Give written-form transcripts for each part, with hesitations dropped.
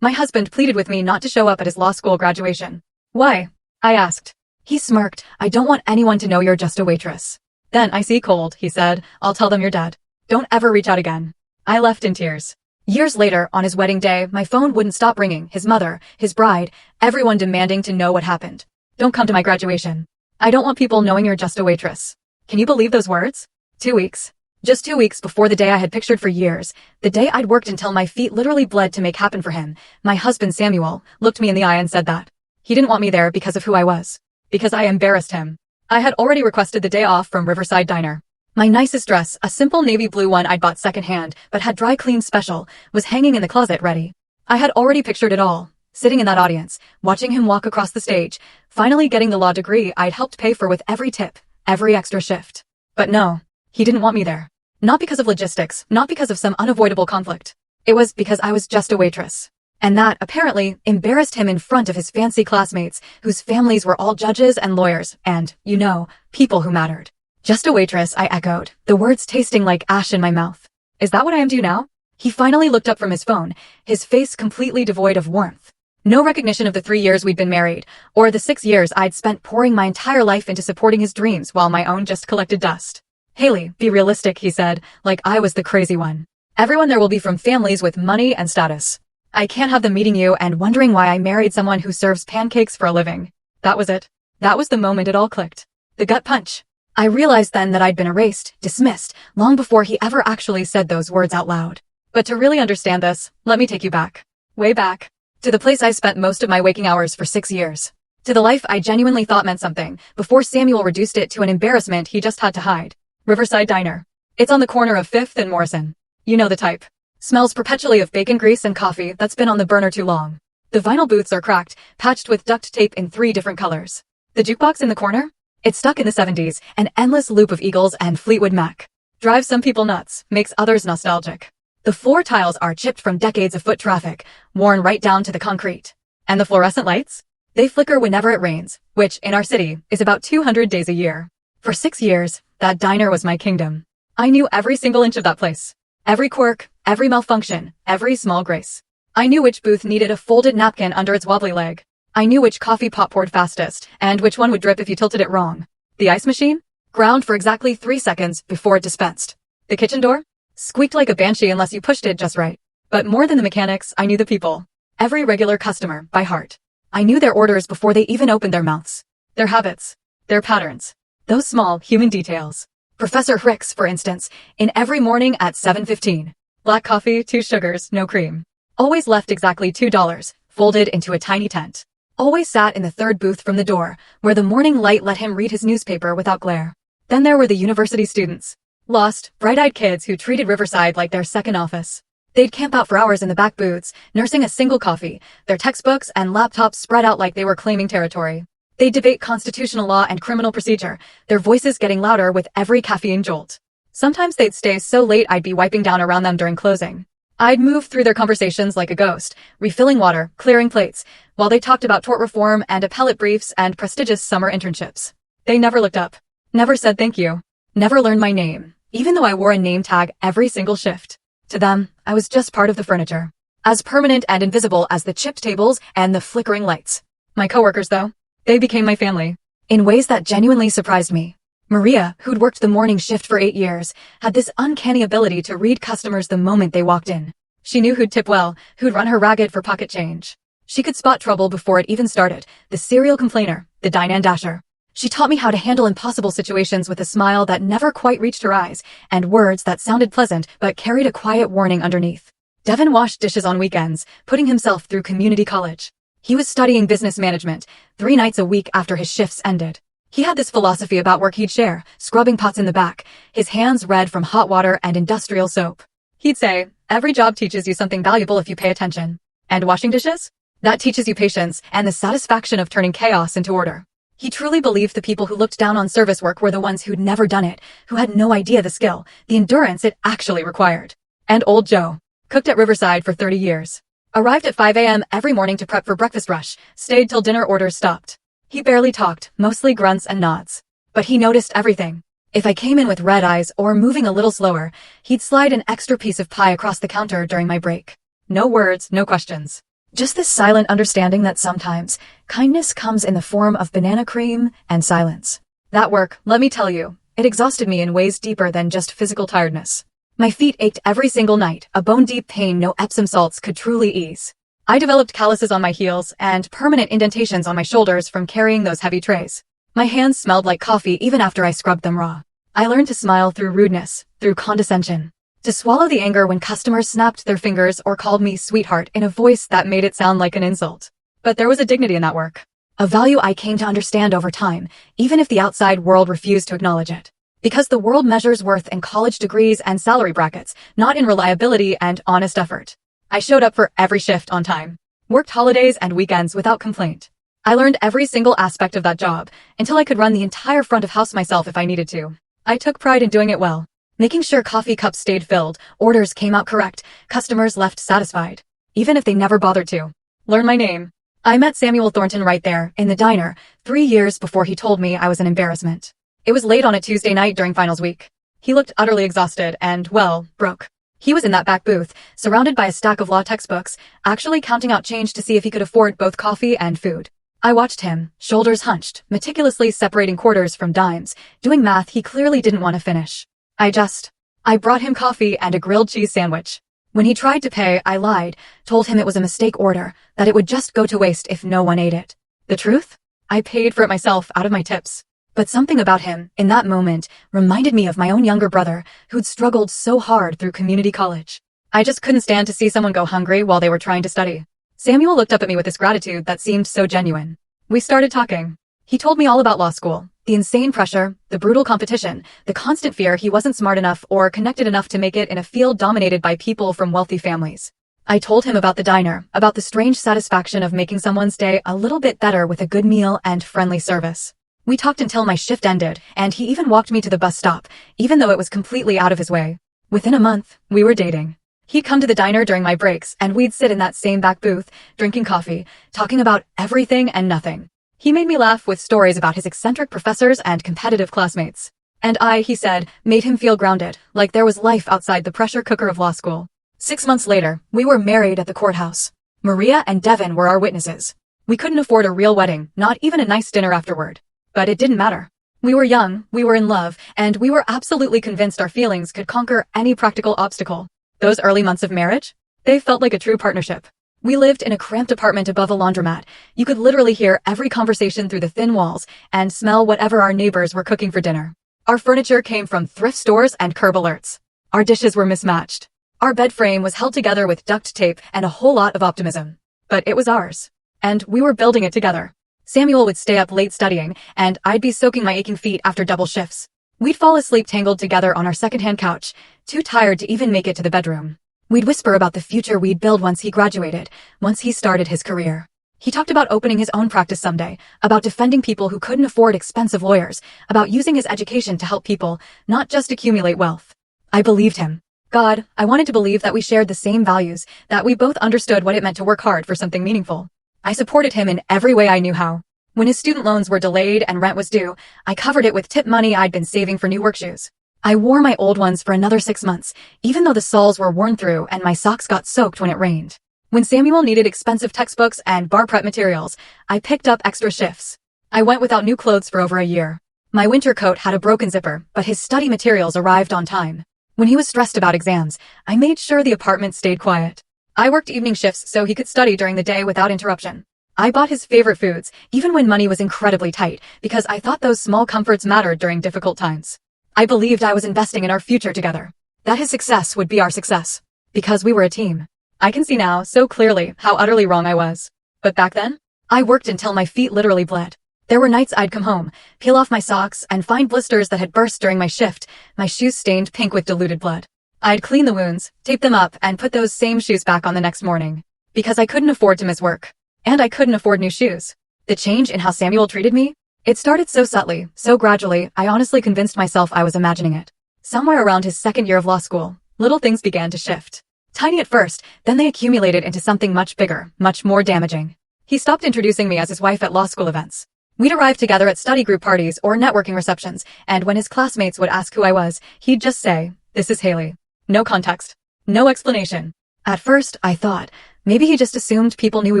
My husband pleaded with me not to show up at his law school graduation. Why? I asked. He smirked. I don't want anyone to know you're just a waitress. Then I see cold, he said. I'll tell them you're dead. Don't ever reach out again. I left in tears. Years later, on his wedding day, my phone wouldn't stop ringing. His mother, his bride, everyone demanding to know what happened. Don't come to my graduation. I don't want people knowing you're just a waitress. Can you believe those words? 2 weeks. Just 2 weeks before the day I had pictured for years, the day I'd worked until my feet literally bled to make happen for him, my husband Samuel looked me in the eye and said that he didn't want me there because of who I was. Because I embarrassed him. I had already requested the day off from Riverside Diner. My nicest dress, a simple navy blue one I'd bought secondhand, but had dry cleaned special, was hanging in the closet ready. I had already pictured it all, sitting in that audience, watching him walk across the stage, finally getting the law degree I'd helped pay for with every tip, every extra shift. But no, he didn't want me there. Not because of logistics, not because of some unavoidable conflict. It was because I was just a waitress. And that, apparently, embarrassed him in front of his fancy classmates, whose families were all judges and lawyers, and, you know, people who mattered. Just a waitress, I echoed, the words tasting like ash in my mouth. Is that what I am to now? He finally looked up from his phone, his face completely devoid of warmth. No recognition of the 3 years we'd been married, or the 6 years I'd spent pouring my entire life into supporting his dreams while my own just collected dust. Haley, be realistic, he said, like I was the crazy one. Everyone there will be from families with money and status. I can't have them meeting you and wondering why I married someone who serves pancakes for a living. That was it. That was the moment it all clicked. The gut punch. I realized then that I'd been erased, dismissed, long before he ever actually said those words out loud. But to really understand this, let me take you back. Way back. To the place I spent most of my waking hours for 6 years. To the life I genuinely thought meant something, before Samuel reduced it to an embarrassment he just had to hide. Riverside Diner. It's on the corner of 5th and Morrison. You know the type. Smells perpetually of bacon grease and coffee that's been on the burner too long. The vinyl booths are cracked, patched with duct tape in 3 different colors. The jukebox in the corner? It's stuck in the 70s, an endless loop of Eagles and Fleetwood Mac. Drives some people nuts, makes others nostalgic. The floor tiles are chipped from decades of foot traffic, worn right down to the concrete. And the fluorescent lights? They flicker whenever it rains, which, in our city, is about 200 days a year. For 6 years, that diner was my kingdom. I knew every single inch of that place. Every quirk, every malfunction, every small grace. I knew which booth needed a folded napkin under its wobbly leg. I knew which coffee pot poured fastest, and which one would drip if you tilted it wrong. The ice machine? Ground for exactly 3 seconds before it dispensed. The kitchen door? Squeaked like a banshee unless you pushed it just right. But more than the mechanics, I knew the people. Every regular customer, by heart. I knew their orders before they even opened their mouths. Their habits. Their patterns. Those small, human details. Professor Hicks, for instance, in every morning at 7:15. Black coffee, 2 sugars, no cream. Always left exactly $2, folded into a tiny tent. Always sat in the 3rd booth from the door, where the morning light let him read his newspaper without glare. Then there were the university students. Lost, bright-eyed kids who treated Riverside like their second office. They'd camp out for hours in the back booths, nursing a single coffee, their textbooks and laptops spread out like they were claiming territory. They'd debate constitutional law and criminal procedure, their voices getting louder with every caffeine jolt. Sometimes they'd stay so late I'd be wiping down around them during closing. I'd move through their conversations like a ghost, refilling water, clearing plates, while they talked about tort reform and appellate briefs and prestigious summer internships. They never looked up. Never said thank you. Never learned my name, even though I wore a name tag every single shift. To them, I was just part of the furniture. As permanent and invisible as the chipped tables and the flickering lights. My coworkers, though, they became my family. In ways that genuinely surprised me. Maria, who'd worked the morning shift for 8 years, had this uncanny ability to read customers the moment they walked in. She knew who'd tip well, who'd run her ragged for pocket change. She could spot trouble before it even started, the serial complainer, the dine and dasher. She taught me how to handle impossible situations with a smile that never quite reached her eyes, and words that sounded pleasant but carried a quiet warning underneath. Devin washed dishes on weekends, putting himself through community college. He was studying business management, 3 nights a week after his shifts ended. He had this philosophy about work he'd share, scrubbing pots in the back, his hands red from hot water and industrial soap. He'd say, every job teaches you something valuable if you pay attention. And washing dishes? That teaches you patience and the satisfaction of turning chaos into order. He truly believed the people who looked down on service work were the ones who'd never done it, who had no idea the skill, the endurance it actually required. And old Joe, cooked at Riverside for 30 years. Arrived at 5 a.m. every morning to prep for breakfast rush, stayed till dinner orders stopped. He barely talked, mostly grunts and nods. But he noticed everything. If I came in with red eyes or moving a little slower, he'd slide an extra piece of pie across the counter during my break. No words, no questions. Just this silent understanding that sometimes kindness comes in the form of banana cream and silence. That work, let me tell you, it exhausted me in ways deeper than just physical tiredness. My feet ached every single night, a bone-deep pain no Epsom salts could truly ease. I developed calluses on my heels and permanent indentations on my shoulders from carrying those heavy trays. My hands smelled like coffee even after I scrubbed them raw. I learned to smile through rudeness, through condescension. To swallow the anger when customers snapped their fingers or called me sweetheart in a voice that made it sound like an insult. But there was a dignity in that work. A value I came to understand over time, even if the outside world refused to acknowledge it. Because the world measures worth in college degrees and salary brackets, not in reliability and honest effort. I showed up for every shift on time. Worked holidays and weekends without complaint. I learned every single aspect of that job, until I could run the entire front of house myself if I needed to. I took pride in doing it well. Making sure coffee cups stayed filled, orders came out correct, customers left satisfied. Even if they never bothered to. Learn my name. I met Samuel Thornton right there, in the diner, 3 years before he told me I was an embarrassment. It was late on a Tuesday night during finals week. He looked utterly exhausted and, well, broke. He was in that back booth, surrounded by a stack of law textbooks, actually counting out change to see if he could afford both coffee and food. I watched him, shoulders hunched, meticulously separating quarters from dimes, doing math he clearly didn't want to finish. I brought him coffee and a grilled cheese sandwich. When he tried to pay, I lied, told him it was a mistake order, that it would just go to waste if no one ate it. The truth? I paid for it myself out of my tips. But something about him, in that moment, reminded me of my own younger brother, who'd struggled so hard through community college. I just couldn't stand to see someone go hungry while they were trying to study. Samuel looked up at me with this gratitude that seemed so genuine. We started talking. He told me all about law school, the insane pressure, the brutal competition, the constant fear he wasn't smart enough or connected enough to make it in a field dominated by people from wealthy families. I told him about the diner, about the strange satisfaction of making someone's day a little bit better with a good meal and friendly service. We talked until my shift ended, and he even walked me to the bus stop, even though it was completely out of his way. Within a month, we were dating. He'd come to the diner during my breaks, and we'd sit in that same back booth, drinking coffee, talking about everything and nothing. He made me laugh with stories about his eccentric professors and competitive classmates. And I, he said, made him feel grounded, like there was life outside the pressure cooker of law school. 6 months later, we were married at the courthouse. Maria and Devin were our witnesses. We couldn't afford a real wedding, not even a nice dinner afterward. But it didn't matter. We were young, we were in love, and we were absolutely convinced our feelings could conquer any practical obstacle. Those early months of marriage? They felt like a true partnership. We lived in a cramped apartment above a laundromat. You could literally hear every conversation through the thin walls and smell whatever our neighbors were cooking for dinner. Our furniture came from thrift stores and curb alerts. Our dishes were mismatched. Our bed frame was held together with duct tape and a whole lot of optimism. But it was ours. And we were building it together. Samuel would stay up late studying, and I'd be soaking my aching feet after double shifts. We'd fall asleep tangled together on our secondhand couch, too tired to even make it to the bedroom. We'd whisper about the future we'd build once he graduated, once he started his career. He talked about opening his own practice someday, about defending people who couldn't afford expensive lawyers, about using his education to help people, not just accumulate wealth. I believed him. God, I wanted to believe that we shared the same values, that we both understood what it meant to work hard for something meaningful. I supported him in every way I knew how. When his student loans were delayed and rent was due, I covered it with tip money I'd been saving for new work shoes. I wore my old ones for another 6 months, even though the soles were worn through and my socks got soaked when it rained. When Samuel needed expensive textbooks and bar prep materials, I picked up extra shifts. I went without new clothes for over a year. My winter coat had a broken zipper, but his study materials arrived on time. When he was stressed about exams, I made sure the apartment stayed quiet. I worked evening shifts so he could study during the day without interruption. I bought his favorite foods, even when money was incredibly tight, because I thought those small comforts mattered during difficult times. I believed I was investing in our future together. That his success would be our success. Because we were a team. I can see now, so clearly, how utterly wrong I was. But back then, I worked until my feet literally bled. There were nights I'd come home, peel off my socks, and find blisters that had burst during my shift, my shoes stained pink with diluted blood. I'd clean the wounds, tape them up, and put those same shoes back on the next morning. Because I couldn't afford to miss work. And I couldn't afford new shoes. The change in how Samuel treated me? It started so subtly, so gradually, I honestly convinced myself I was imagining it. Somewhere around his second year of law school, little things began to shift. Tiny at first, then they accumulated into something much bigger, much more damaging. He stopped introducing me as his wife at law school events. We'd arrive together at study group parties or networking receptions, and when his classmates would ask who I was, he'd just say, "This is Haley." No context. No explanation. At first, I thought, Maybe he just assumed people knew we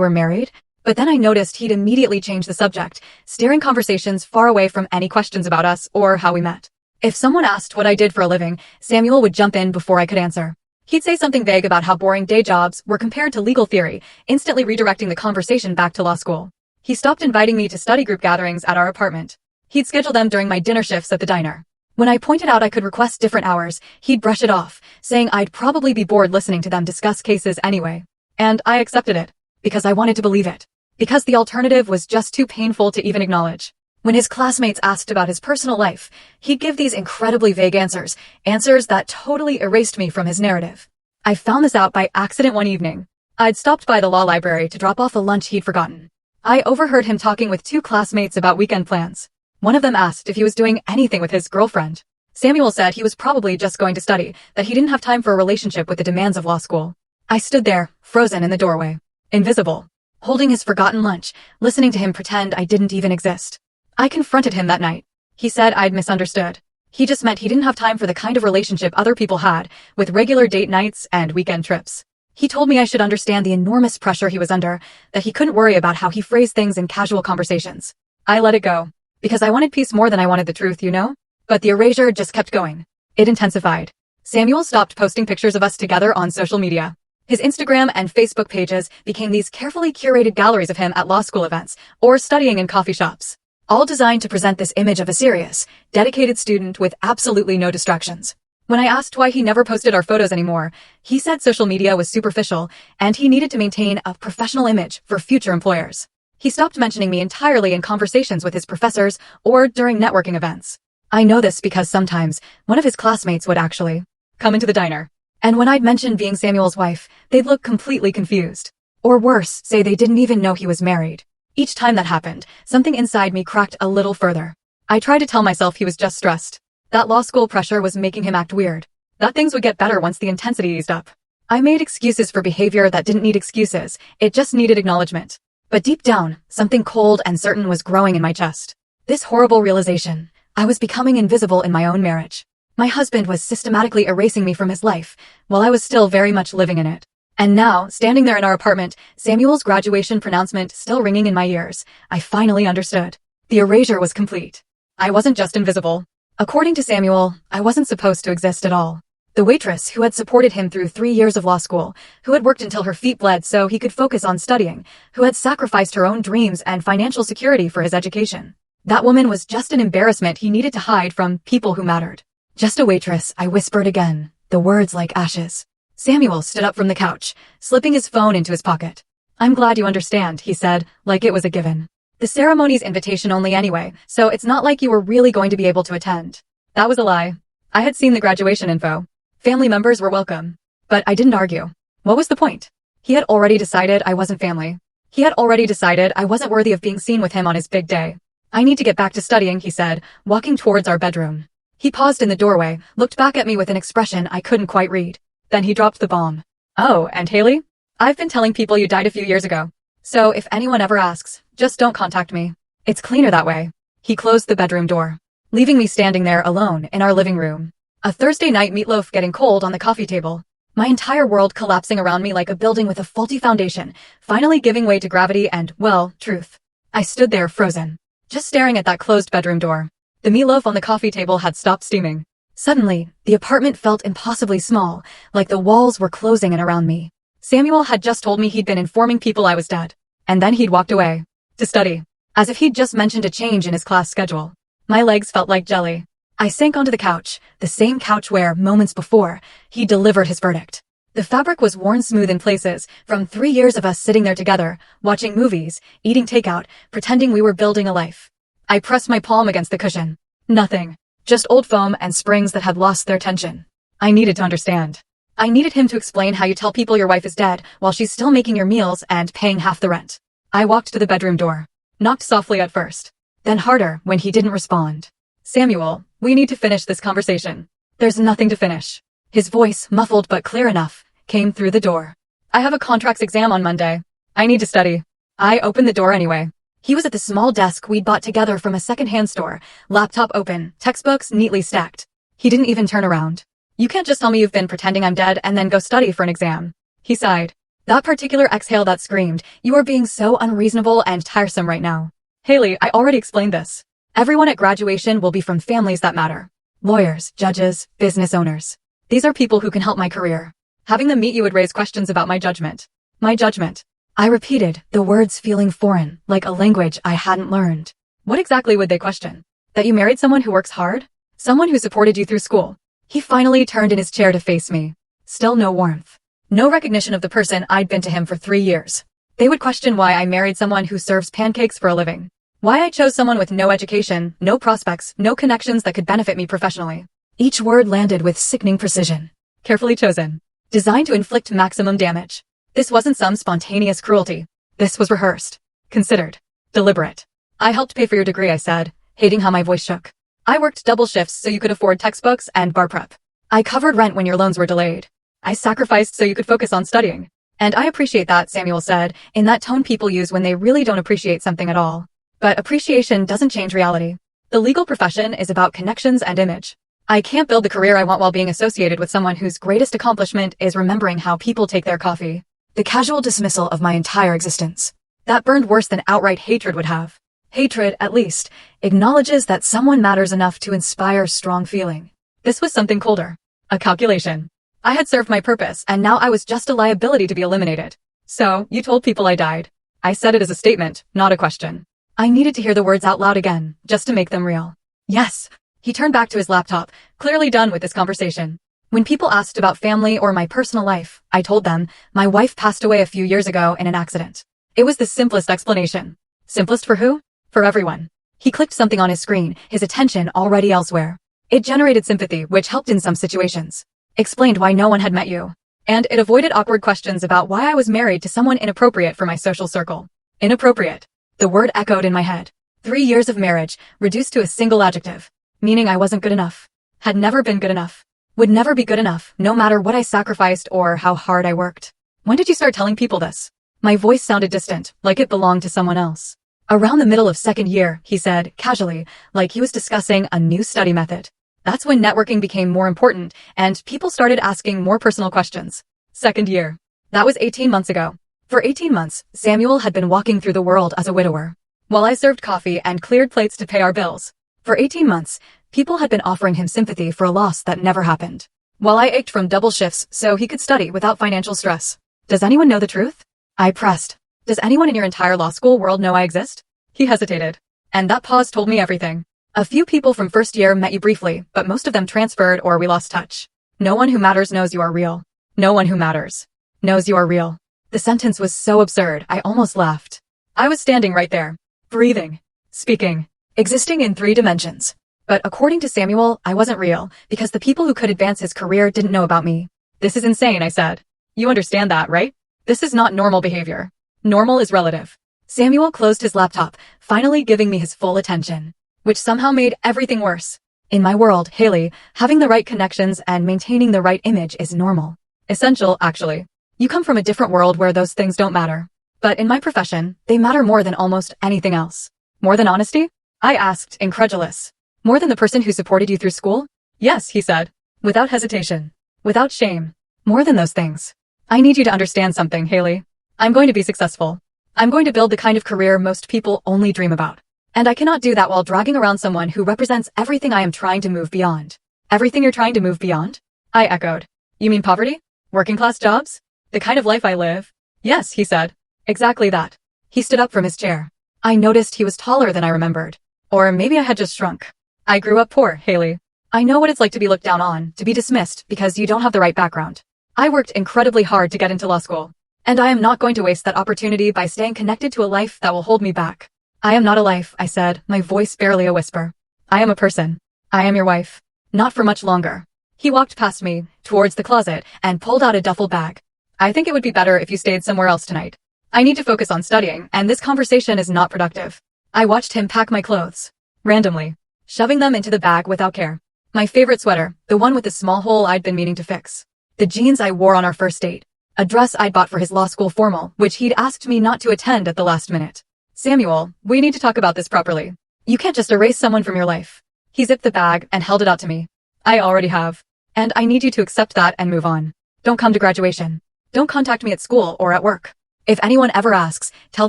were married? But then I noticed he'd immediately change the subject, steering conversations far away from any questions about us or how we met. If someone asked what I did for a living, Samuel would jump in before I could answer. He'd say something vague about how boring day jobs were compared to legal theory, instantly redirecting the conversation back to law school. He stopped inviting me to study group gatherings at our apartment. He'd schedule them during my dinner shifts at the diner. When I pointed out I could request different hours, he'd brush it off, saying I'd probably be bored listening to them discuss cases anyway. And I accepted it, because I wanted to believe it. Because the alternative was just too painful to even acknowledge. When his classmates asked about his personal life, he'd give these incredibly vague answers that totally erased me from his narrative. I found this out by accident one evening. I'd stopped by the law library to drop off a lunch he'd forgotten. I overheard him talking with two classmates about weekend plans. One of them asked if he was doing anything with his girlfriend. Samuel said he was probably just going to study, that he didn't have time for a relationship with the demands of law school. I stood there, frozen in the doorway. Invisible. Holding his forgotten lunch, listening to him pretend I didn't even exist. I confronted him that night. He said I'd misunderstood. He just meant he didn't have time for the kind of relationship other people had, with regular date nights and weekend trips. He told me I should understand the enormous pressure he was under, that he couldn't worry about how he phrased things in casual conversations. I let it go. Because I wanted peace more than I wanted the truth, you know? But the erasure just kept going. It intensified. Samuel stopped posting pictures of us together on social media. His Instagram and Facebook pages became these carefully curated galleries of him at law school events or studying in coffee shops, all designed to present this image of a serious, dedicated student with absolutely no distractions. When I asked why he never posted our photos anymore, he said social media was superficial and he needed to maintain a professional image for future employers. He stopped mentioning me entirely in conversations with his professors or during networking events. I know this because sometimes one of his classmates would actually come into the diner. And when I'd mention being Samuel's wife, they'd look completely confused. Or worse, say they didn't even know he was married. Each time that happened, something inside me cracked a little further. I tried to tell myself he was just stressed. That law school pressure was making him act weird. That things would get better once the intensity eased up. I made excuses for behavior that didn't need excuses. It just needed acknowledgement. But deep down, something cold and certain was growing in my chest. This horrible realization. I was becoming invisible in my own marriage. My husband was systematically erasing me from his life, while I was still very much living in it. And now, standing there in our apartment, Samuel's graduation pronouncement still ringing in my ears, I finally understood. The erasure was complete. I wasn't just invisible. According to Samuel, I wasn't supposed to exist at all. The waitress who had supported him through 3 years of law school, who had worked until her feet bled so he could focus on studying, who had sacrificed her own dreams and financial security for his education. That woman was just an embarrassment he needed to hide from people who mattered. Just a waitress, I whispered again, the words like ashes. Samuel stood up from the couch, slipping his phone into his pocket. I'm glad you understand, he said, like it was a given. The ceremony's invitation only anyway, so it's not like you were really going to be able to attend. That was a lie. I had seen the graduation info. Family members were welcome. But I didn't argue. What was the point? He had already decided I wasn't family. He had already decided I wasn't worthy of being seen with him on his big day. I need to get back to studying, he said, walking towards our bedroom. He paused in the doorway, looked back at me with an expression I couldn't quite read. Then he dropped the bomb. Oh, and Haley? I've been telling people you died a few years ago. So if anyone ever asks, just don't contact me. It's cleaner that way. He closed the bedroom door, leaving me standing there alone in our living room. A Thursday night meatloaf getting cold on the coffee table. My entire world collapsing around me like a building with a faulty foundation, finally giving way to gravity and, well, truth. I stood there frozen, just staring at that closed bedroom door. The meatloaf on the coffee table had stopped steaming. Suddenly, the apartment felt impossibly small, like the walls were closing in around me. Samuel had just told me he'd been informing people I was dead. And then he'd walked away. To study. As if he'd just mentioned a change in his class schedule. My legs felt like jelly. I sank onto the couch, the same couch where, moments before, he delivered his verdict. The fabric was worn smooth in places, from 3 years of us sitting there together, watching movies, eating takeout, pretending we were building a life. I pressed my palm against the cushion. Nothing. Just old foam and springs that had lost their tension. I needed to understand. I needed him to explain how you tell people your wife is dead while she's still making your meals and paying half the rent. I walked to the bedroom door. Knocked softly at first. Then harder when he didn't respond. Samuel, we need to finish this conversation. There's nothing to finish. His voice, muffled but clear enough, came through the door. I have a contracts exam on Monday. I need to study. I opened the door anyway. He was at the small desk we'd bought together from a second-hand store, laptop open, textbooks neatly stacked. He didn't even turn around. You can't just tell me you've been pretending I'm dead and then go study for an exam. He sighed. That particular exhale that screamed, "You are being so unreasonable and tiresome right now." Haley, I already explained this. Everyone at graduation will be from families that matter. Lawyers, judges, business owners. These are people who can help my career. Having them meet you would raise questions about my judgment. My judgment. I repeated, the words feeling foreign, like a language I hadn't learned. What exactly would they question? That you married someone who works hard? Someone who supported you through school? He finally turned in his chair to face me. Still no warmth. No recognition of the person I'd been to him for 3 years. They would question why I married someone who serves pancakes for a living. Why I chose someone with no education, no prospects, no connections that could benefit me professionally. Each word landed with sickening precision. Carefully chosen. Designed to inflict maximum damage. This wasn't some spontaneous cruelty. This was rehearsed. Considered. Deliberate. I helped pay for your degree, I said, hating how my voice shook. I worked double shifts so you could afford textbooks and bar prep. I covered rent when your loans were delayed. I sacrificed so you could focus on studying. And I appreciate that, Samuel said, in that tone people use when they really don't appreciate something at all. But appreciation doesn't change reality. The legal profession is about connections and image. I can't build the career I want while being associated with someone whose greatest accomplishment is remembering how people take their coffee. The casual dismissal of my entire existence. That burned worse than outright hatred would have. Hatred, at least, acknowledges that someone matters enough to inspire strong feeling. This was something colder. A calculation. I had served my purpose, and now I was just a liability to be eliminated. So, you told people I died. I said it as a statement, not a question. I needed to hear the words out loud again, just to make them real. Yes. He turned back to his laptop, clearly done with this conversation. When people asked about family or my personal life, I told them, my wife passed away a few years ago in an accident. It was the simplest explanation. Simplest for who? For everyone. He clicked something on his screen, his attention already elsewhere. It generated sympathy, which helped in some situations. Explained why no one had met you. And it avoided awkward questions about why I was married to someone inappropriate for my social circle. Inappropriate. The word echoed in my head. 3 years of marriage, reduced to a single adjective. Meaning I wasn't good enough. Had never been good enough. Would never be good enough, no matter what I sacrificed or how hard I worked. When did you start telling people this? My voice sounded distant, like it belonged to someone else. Around the middle of second year, he said, casually, like he was discussing a new study method. That's when networking became more important, and people started asking more personal questions. Second year. That was 18 months ago. For 18 months, Samuel had been walking through the world as a widower. While I served coffee and cleared plates to pay our bills. For 18 months, people had been offering him sympathy for a loss that never happened. While I ached from double shifts so he could study without financial stress. Does anyone know the truth? I pressed. Does anyone in your entire law school world know I exist? He hesitated. And that pause told me everything. A few people from first year met you briefly, but most of them transferred or we lost touch. No one who matters knows you are real. No one who matters knows you are real. The sentence was so absurd, I almost laughed. I was standing right there, breathing, speaking, existing in 3 dimensions. But according to Samuel, I wasn't real, because the people who could advance his career didn't know about me. This is insane, I said. You understand that, right? This is not normal behavior. Normal is relative. Samuel closed his laptop, finally giving me his full attention, which somehow made everything worse. In my world, Haley, having the right connections and maintaining the right image is normal. Essential, actually. You come from a different world where those things don't matter. But in my profession, they matter more than almost anything else. More than honesty? I asked, incredulous. More than the person who supported you through school? Yes, he said. Without hesitation. Without shame. More than those things. I need you to understand something, Haley. I'm going to be successful. I'm going to build the kind of career most people only dream about. And I cannot do that while dragging around someone who represents everything I am trying to move beyond. Everything you're trying to move beyond? I echoed. You mean poverty? Working class jobs? The kind of life I live? Yes, he said. Exactly that. He stood up from his chair. I noticed he was taller than I remembered. Or maybe I had just shrunk. I grew up poor, Haley. I know what it's like to be looked down on, to be dismissed because you don't have the right background. I worked incredibly hard to get into law school. And I am not going to waste that opportunity by staying connected to a life that will hold me back. I am not a life, I said, my voice barely a whisper. I am a person. I am your wife. Not for much longer. He walked past me, towards the closet, and pulled out a duffel bag. I think it would be better if you stayed somewhere else tonight. I need to focus on studying, and this conversation is not productive. I watched him pack my clothes. Randomly. Shoving them into the bag without care. My favorite sweater, the one with the small hole I'd been meaning to fix. The jeans I wore on our first date. A dress I'd bought for his law school formal, which he'd asked me not to attend at the last minute. Samuel, we need to talk about this properly. You can't just erase someone from your life. He zipped the bag and held it out to me. I already have. And I need you to accept that and move on. Don't come to graduation. Don't contact me at school or at work. If anyone ever asks, tell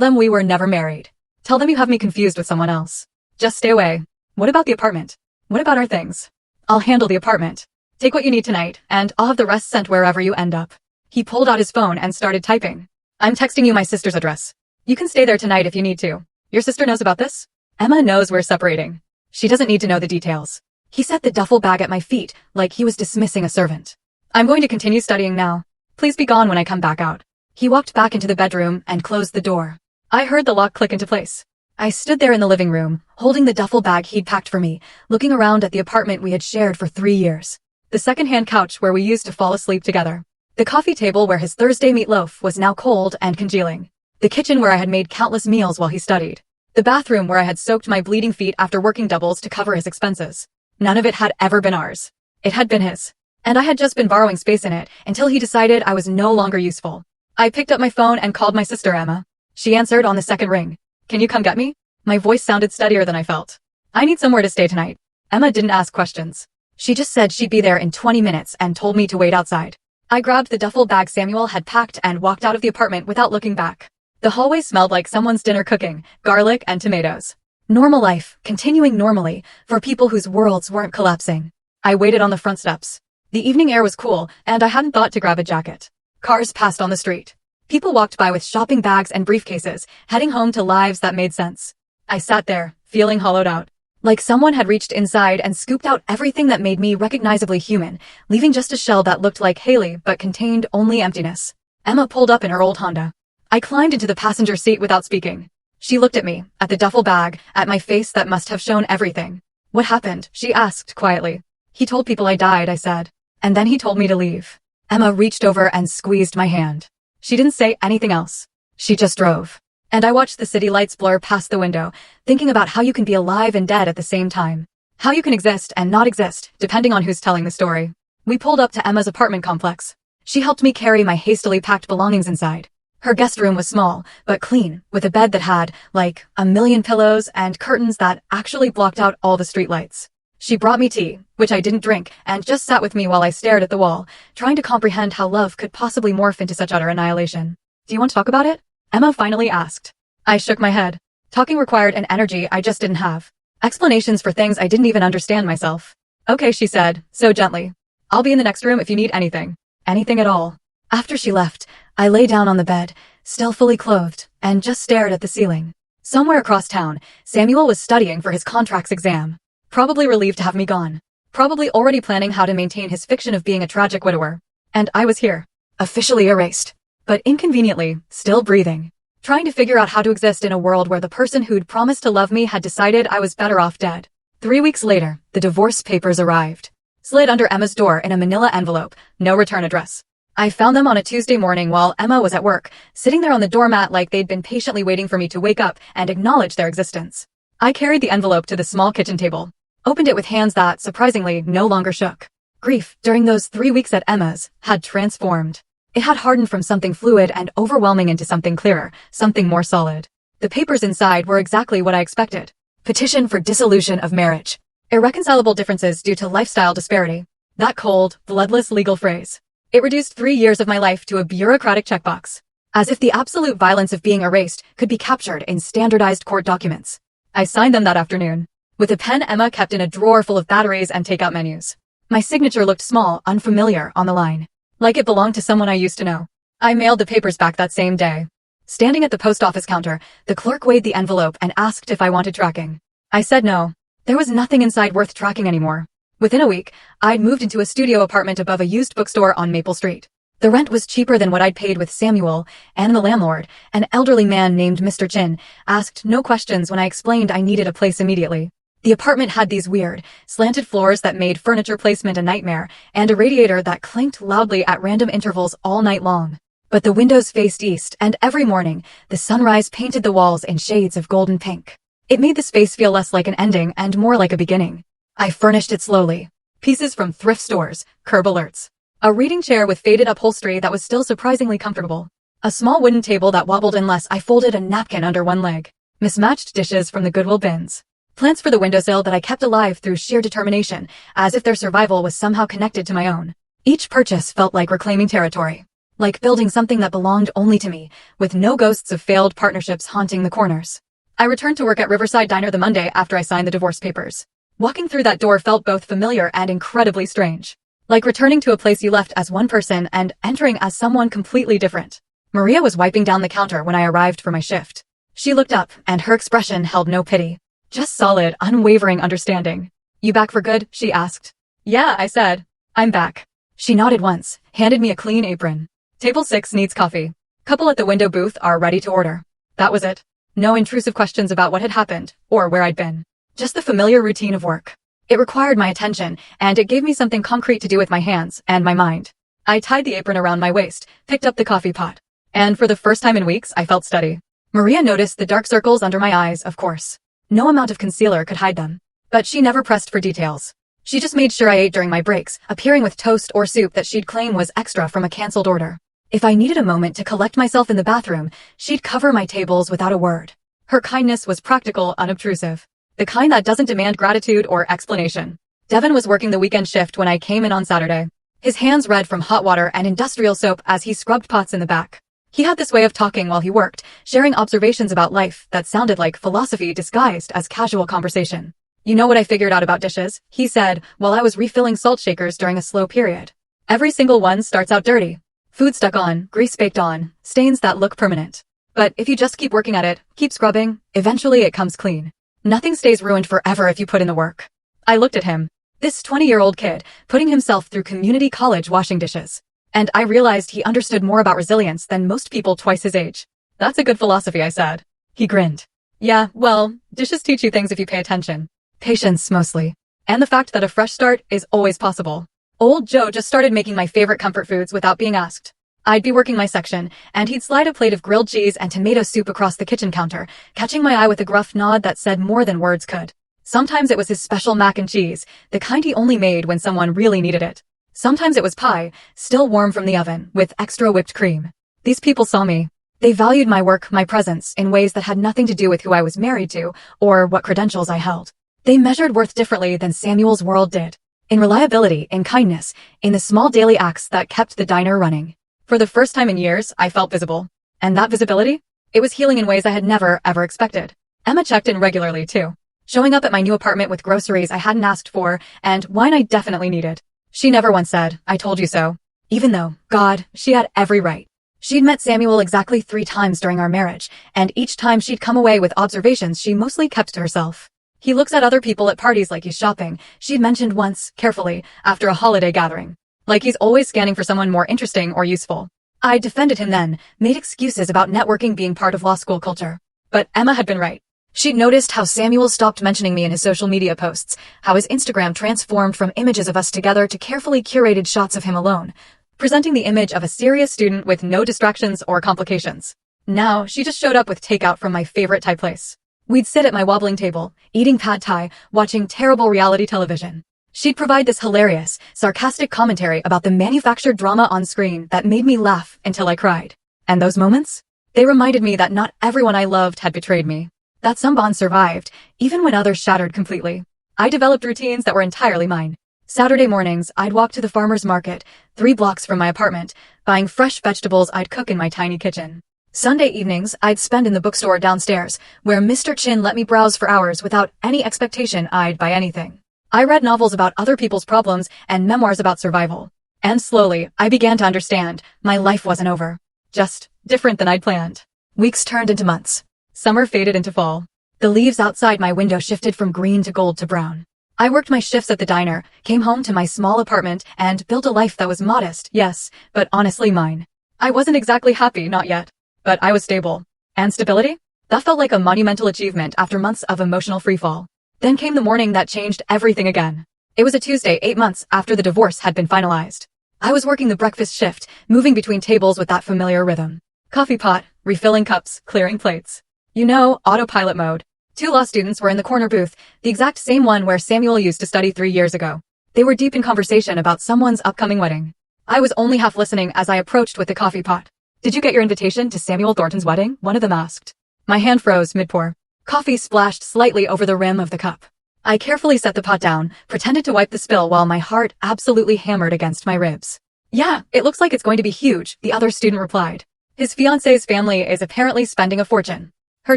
them we were never married. Tell them you have me confused with someone else. Just stay away. What about the apartment? What about our things? I'll handle the apartment. Take what you need tonight, and I'll have the rest sent wherever you end up. He pulled out his phone and started typing. I'm texting you my sister's address. You can stay there tonight if you need to. Your sister knows about this? Emma knows we're separating. She doesn't need to know the details. He set the duffel bag at my feet like he was dismissing a servant. I'm going to continue studying now. Please be gone when I come back out. He walked back into the bedroom and closed the door. I heard the lock click into place. I stood there in the living room, holding the duffel bag he'd packed for me, looking around at the apartment we had shared for 3 years. The second-hand couch where we used to fall asleep together. The coffee table where his Thursday meatloaf was now cold and congealing. The kitchen where I had made countless meals while he studied. The bathroom where I had soaked my bleeding feet after working doubles to cover his expenses. None of it had ever been ours. It had been his. And I had just been borrowing space in it until he decided I was no longer useful. I picked up my phone and called my sister Emma. She answered on the second ring. Can you come get me? My voice sounded steadier than I felt. I need somewhere to stay tonight. Emma didn't ask questions. She just said she'd be there in 20 minutes and told me to wait outside. I grabbed the duffel bag Samuel had packed and walked out of the apartment without looking back. The hallway smelled like someone's dinner cooking, garlic and tomatoes. Normal life, continuing normally, for people whose worlds weren't collapsing. I waited on the front steps. The evening air was cool, and I hadn't thought to grab a jacket. Cars passed on the street. People walked by with shopping bags and briefcases, heading home to lives that made sense. I sat there, feeling hollowed out. Like someone had reached inside and scooped out everything that made me recognizably human, leaving just a shell that looked like Haley but contained only emptiness. Emma pulled up in her old Honda. I climbed into the passenger seat without speaking. She looked at me, at the duffel bag, at my face that must have shown everything. What happened? She asked quietly. He told people I died, I said. And then he told me to leave. Emma reached over and squeezed my hand. She didn't say anything else. She just drove. And I watched the city lights blur past the window, thinking about how you can be alive and dead at the same time. How you can exist and not exist, depending on who's telling the story. We pulled up to Emma's apartment complex. She helped me carry my hastily packed belongings inside. Her guest room was small, but clean, with a bed that had, like, 1,000,000 pillows and curtains that actually blocked out all the streetlights. She brought me tea, which I didn't drink, and just sat with me while I stared at the wall, trying to comprehend how love could possibly morph into such utter annihilation. Do you want to talk about it? Emma finally asked. I shook my head. Talking required an energy I just didn't have. Explanations for things I didn't even understand myself. Okay, she said, so gently. I'll be in the next room if you need anything. Anything at all. After she left, I lay down on the bed, still fully clothed, and just stared at the ceiling. Somewhere across town, Samuel was studying for his contracts exam. Probably relieved to have me gone. Probably already planning how to maintain his fiction of being a tragic widower. And I was here. Officially erased. But inconveniently, still breathing. Trying to figure out how to exist in a world where the person who'd promised to love me had decided I was better off dead. 3 weeks later, the divorce papers arrived. Slid under Emma's door in a manila envelope, no return address. I found them on a Tuesday morning while Emma was at work, sitting there on the doormat like they'd been patiently waiting for me to wake up and acknowledge their existence. I carried the envelope to the small kitchen table, opened it with hands that, surprisingly, no longer shook. Grief, during those 3 weeks at Emma's, had transformed. It had hardened from something fluid and overwhelming into something clearer, something more solid. The papers inside were exactly what I expected. Petition for dissolution of marriage. Irreconcilable differences due to lifestyle disparity. That cold, bloodless legal phrase. It reduced 3 years of my life to a bureaucratic checkbox. As if the absolute violence of being erased could be captured in standardized court documents. I signed them that afternoon. With a pen Emma kept in a drawer full of batteries and takeout menus. My signature looked small, unfamiliar, on the line. Like it belonged to someone I used to know. I mailed the papers back that same day. Standing at the post office counter, the clerk weighed the envelope and asked if I wanted tracking. I said no. There was nothing inside worth tracking anymore. Within a week, I'd moved into a studio apartment above a used bookstore on Maple Street. The rent was cheaper than what I'd paid with Samuel, and the landlord, an elderly man named Mr. Chin, asked no questions when I explained I needed a place immediately. The apartment had these weird, slanted floors that made furniture placement a nightmare, and a radiator that clanked loudly at random intervals all night long. But the windows faced east, and every morning, the sunrise painted the walls in shades of golden pink. It made the space feel less like an ending and more like a beginning. I furnished it slowly. Pieces from thrift stores, curb alerts. A reading chair with faded upholstery that was still surprisingly comfortable. A small wooden table that wobbled unless I folded a napkin under one leg. Mismatched dishes from the Goodwill bins. Plants for the windowsill that I kept alive through sheer determination, as if their survival was somehow connected to my own. Each purchase felt like reclaiming territory. like building something that belonged only to me, with no ghosts of failed partnerships haunting the corners. I returned to work at Riverside Diner the Monday after I signed the divorce papers. Walking through that door felt both familiar and incredibly strange. Like returning to a place you left as one person and entering as someone completely different. Maria was wiping down the counter when I arrived for my shift. She looked up, and her expression held no pity. Just solid, unwavering understanding. "You back for good?" she asked. "Yeah," I said. "I'm back." She nodded once, handed me a clean apron. "Table 6 needs coffee. Couple at the window booth are ready to order." That was it. No intrusive questions about what had happened, or where I'd been. Just the familiar routine of work. It required my attention, and it gave me something concrete to do with my hands and my mind. I tied the apron around my waist, picked up the coffee pot. And for the first time in weeks, I felt steady. Maria noticed the dark circles under my eyes, of course. No amount of concealer could hide them. But she never pressed for details. She just made sure I ate during my breaks, appearing with toast or soup that she'd claim was extra from a canceled order. If I needed a moment to collect myself in the bathroom, she'd cover my tables without a word. Her kindness was practical, unobtrusive. The kind that doesn't demand gratitude or explanation. Devin was working the weekend shift when I came in on Saturday. His hands red from hot water and industrial soap as he scrubbed pots in the back. He had this way of talking while he worked, sharing observations about life that sounded like philosophy disguised as casual conversation. "You know what I figured out about dishes?" he said, while I was refilling salt shakers during a slow period. "Every single one starts out dirty. Food stuck on, grease baked on, stains that look permanent. But if you just keep working at it, keep scrubbing, eventually it comes clean. Nothing stays ruined forever if you put in the work." I looked at him. This 20-year-old kid, putting himself through community college washing dishes. And I realized he understood more about resilience than most people twice his age. "That's a good philosophy," I said. He grinned. "Yeah, well, dishes teach you things if you pay attention. Patience, mostly. And the fact that a fresh start is always possible." Old Joe just started making my favorite comfort foods without being asked. I'd be working my section, and he'd slide a plate of grilled cheese and tomato soup across the kitchen counter, catching my eye with a gruff nod that said more than words could. Sometimes it was his special mac and cheese, the kind he only made when someone really needed it. Sometimes it was pie, still warm from the oven, with extra whipped cream. These people saw me. They valued my work, my presence, in ways that had nothing to do with who I was married to, or what credentials I held. They measured worth differently than Samuel's world did. In reliability, in kindness, in the small daily acts that kept the diner running. For the first time in years, I felt visible. And that visibility? It was healing in ways I had never, ever expected. Emma checked in regularly, too. Showing up at my new apartment with groceries I hadn't asked for, and wine I definitely needed. She never once said, "I told you so." Even though, God, she had every right. She'd met Samuel exactly 3 times during our marriage, and each time she'd come away with observations she mostly kept to herself. "He looks at other people at parties like he's shopping," she'd mentioned once, carefully, after a holiday gathering. "Like he's always scanning for someone more interesting or useful." I defended him then, made excuses about networking being part of law school culture. But Emma had been right. She'd noticed how Samuel stopped mentioning me in his social media posts, how his Instagram transformed from images of us together to carefully curated shots of him alone, presenting the image of a serious student with no distractions or complications. Now, she just showed up with takeout from my favorite Thai place. We'd sit at my wobbling table, eating pad Thai, watching terrible reality television. She'd provide this hilarious, sarcastic commentary about the manufactured drama on screen that made me laugh until I cried. And those moments? They reminded me that not everyone I loved had betrayed me. That some bonds survived, even when others shattered completely. I developed routines that were entirely mine. Saturday mornings, I'd walk to the farmer's market, 3 blocks from my apartment, buying fresh vegetables I'd cook in my tiny kitchen. Sunday evenings, I'd spend in the bookstore downstairs, where Mr. Chin let me browse for hours without any expectation I'd buy anything. I read novels about other people's problems and memoirs about survival. And slowly, I began to understand my life wasn't over. Just different than I'd planned. Weeks turned into months. Summer faded into fall. The leaves outside my window shifted from green to gold to brown. I worked my shifts at the diner, came home to my small apartment, and built a life that was modest, yes, but honestly mine. I wasn't exactly happy, not yet. But I was stable. And stability? That felt like a monumental achievement after months of emotional freefall. Then came the morning that changed everything again. It was a Tuesday, 8 months after the divorce had been finalized. I was working the breakfast shift, moving between tables with that familiar rhythm. Coffee pot, refilling cups, clearing plates. You know, autopilot mode. 2 law students were in the corner booth, the exact same one where Samuel used to study 3 years ago. They were deep in conversation about someone's upcoming wedding. I was only half listening as I approached with the coffee pot. "Did you get your invitation to Samuel Thornton's wedding?" one of them asked. My hand froze mid-pour. Coffee splashed slightly over the rim of the cup. I carefully set the pot down, pretended to wipe the spill while my heart absolutely hammered against my ribs. Yeah, it looks like it's going to be huge, the other student replied. His fiancée's family is apparently spending a fortune. Her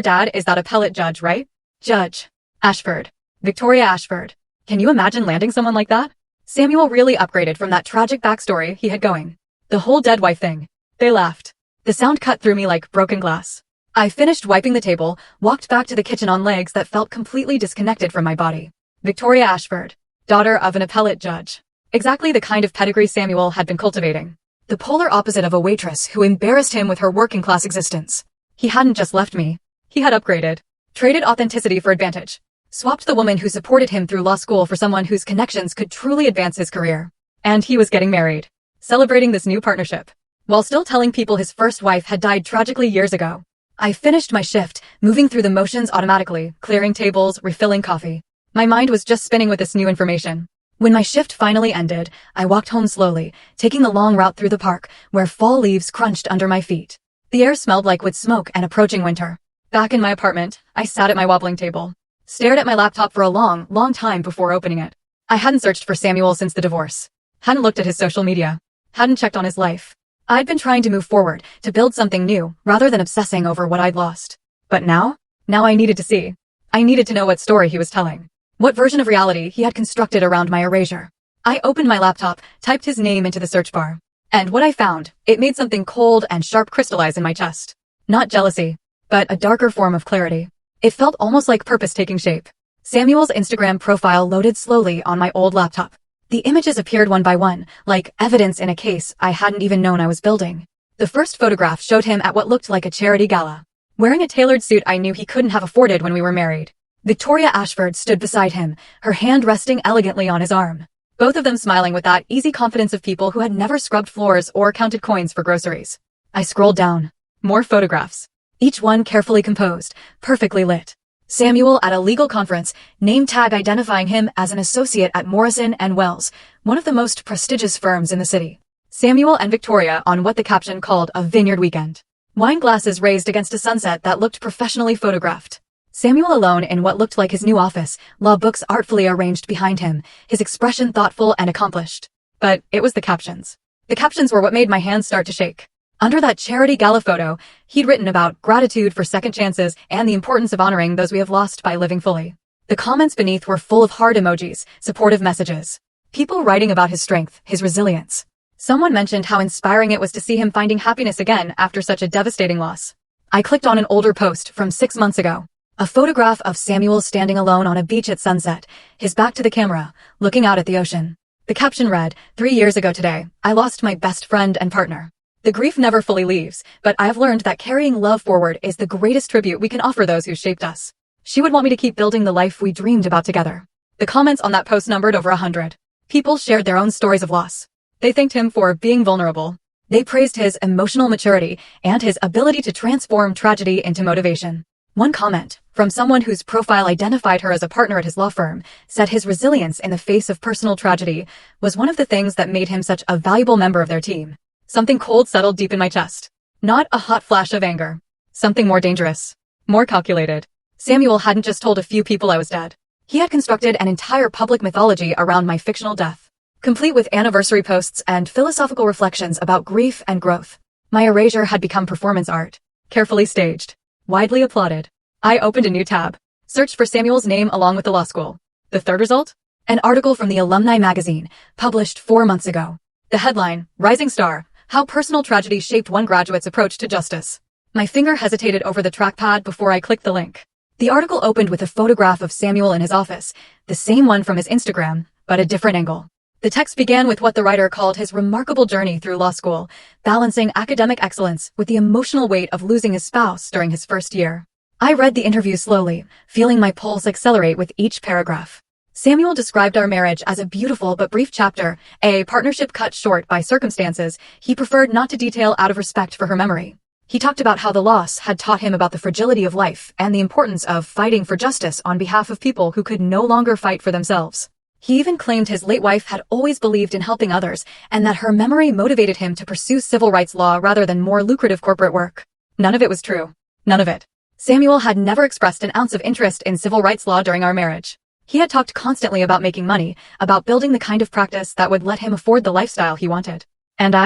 dad is that appellate judge, right? Judge. Ashford. Victoria Ashford. Can you imagine landing someone like that? Samuel really upgraded from that tragic backstory he had going. The whole dead wife thing. They laughed. The sound cut through me like broken glass. I finished wiping the table, walked back to the kitchen on legs that felt completely disconnected from my body. Victoria Ashford. Daughter of an appellate judge. Exactly the kind of pedigree Samuel had been cultivating. The polar opposite of a waitress who embarrassed him with her working-class existence. He hadn't just left me. He had upgraded. Traded authenticity for advantage. Swapped the woman who supported him through law school for someone whose connections could truly advance his career. And he was getting married. Celebrating this new partnership. While still telling people his first wife had died tragically years ago. I finished my shift, moving through the motions automatically, clearing tables, refilling coffee. My mind was just spinning with this new information. When my shift finally ended, I walked home slowly, taking the long route through the park, where fall leaves crunched under my feet. The air smelled like wood smoke and approaching winter. Back in my apartment, I sat at my wobbling table. Stared at my laptop for a long, long time before opening it. I hadn't searched for Samuel since the divorce. Hadn't looked at his social media. Hadn't checked on his life. I'd been trying to move forward, to build something new, rather than obsessing over what I'd lost. But now I needed to see. I needed to know what story he was telling. What version of reality he had constructed around my erasure. I opened my laptop, typed his name into the search bar. And what I found, it made something cold and sharp crystallize in my chest. Not jealousy, but a darker form of clarity. It felt almost like purpose taking shape. Samuel's Instagram profile loaded slowly on my old laptop. The images appeared one by one, like evidence in a case I hadn't even known I was building. The first photograph showed him at what looked like a charity gala, wearing a tailored suit I knew he couldn't have afforded when we were married. Victoria Ashford stood beside him, her hand resting elegantly on his arm. Both of them smiling with that easy confidence of people who had never scrubbed floors or counted coins for groceries. I scrolled down. More photographs. Each one carefully composed, perfectly lit. Samuel at a legal conference, name tag identifying him as an associate at Morrison & Wells, one of the most prestigious firms in the city. Samuel and Victoria on what the caption called a vineyard weekend. Wine glasses raised against a sunset that looked professionally photographed. Samuel alone in what looked like his new office, law books artfully arranged behind him, his expression thoughtful and accomplished. But it was the captions. The captions were what made my hands start to shake. Under that charity gala photo, he'd written about gratitude for second chances and the importance of honoring those we have lost by living fully. The comments beneath were full of heart emojis, supportive messages. People writing about his strength, his resilience. Someone mentioned how inspiring it was to see him finding happiness again after such a devastating loss. I clicked on an older post from 6 months ago. A photograph of Samuel standing alone on a beach at sunset, his back to the camera, looking out at the ocean. The caption read, 3 years ago today, I lost my best friend and partner. The grief never fully leaves, but I've learned that carrying love forward is the greatest tribute we can offer those who shaped us. She would want me to keep building the life we dreamed about together. The comments on that post numbered over 100. People shared their own stories of loss. They thanked him for being vulnerable. They praised his emotional maturity and his ability to transform tragedy into motivation. One comment, from someone whose profile identified her as a partner at his law firm, said his resilience in the face of personal tragedy was one of the things that made him such a valuable member of their team. Something cold settled deep in my chest. Not a hot flash of anger. Something more dangerous. More calculated. Samuel hadn't just told a few people I was dead. He had constructed an entire public mythology around my fictional death, complete with anniversary posts and philosophical reflections about grief and growth. My erasure had become performance art, carefully staged. Widely applauded. I opened a new tab. Searched for Samuel's name along with the law school. The third result? An article from the Alumni magazine, published 4 months ago. The headline, Rising Star, How Personal Tragedy Shaped One Graduate's Approach to Justice. My finger hesitated over the trackpad before I clicked the link. The article opened with a photograph of Samuel in his office, the same one from his Instagram, but a different angle. The text began with what the writer called his remarkable journey through law school, balancing academic excellence with the emotional weight of losing his spouse during his first year. I read the interview slowly, feeling my pulse accelerate with each paragraph. Samuel described our marriage as a beautiful but brief chapter, a partnership cut short by circumstances he preferred not to detail out of respect for her memory. He talked about how the loss had taught him about the fragility of life and the importance of fighting for justice on behalf of people who could no longer fight for themselves. He even claimed his late wife had always believed in helping others and that her memory motivated him to pursue civil rights law rather than more lucrative corporate work. None of it was true. None of it. Samuel had never expressed an ounce of interest in civil rights law during our marriage. He had talked constantly about making money, about building the kind of practice that would let him afford the lifestyle he wanted. And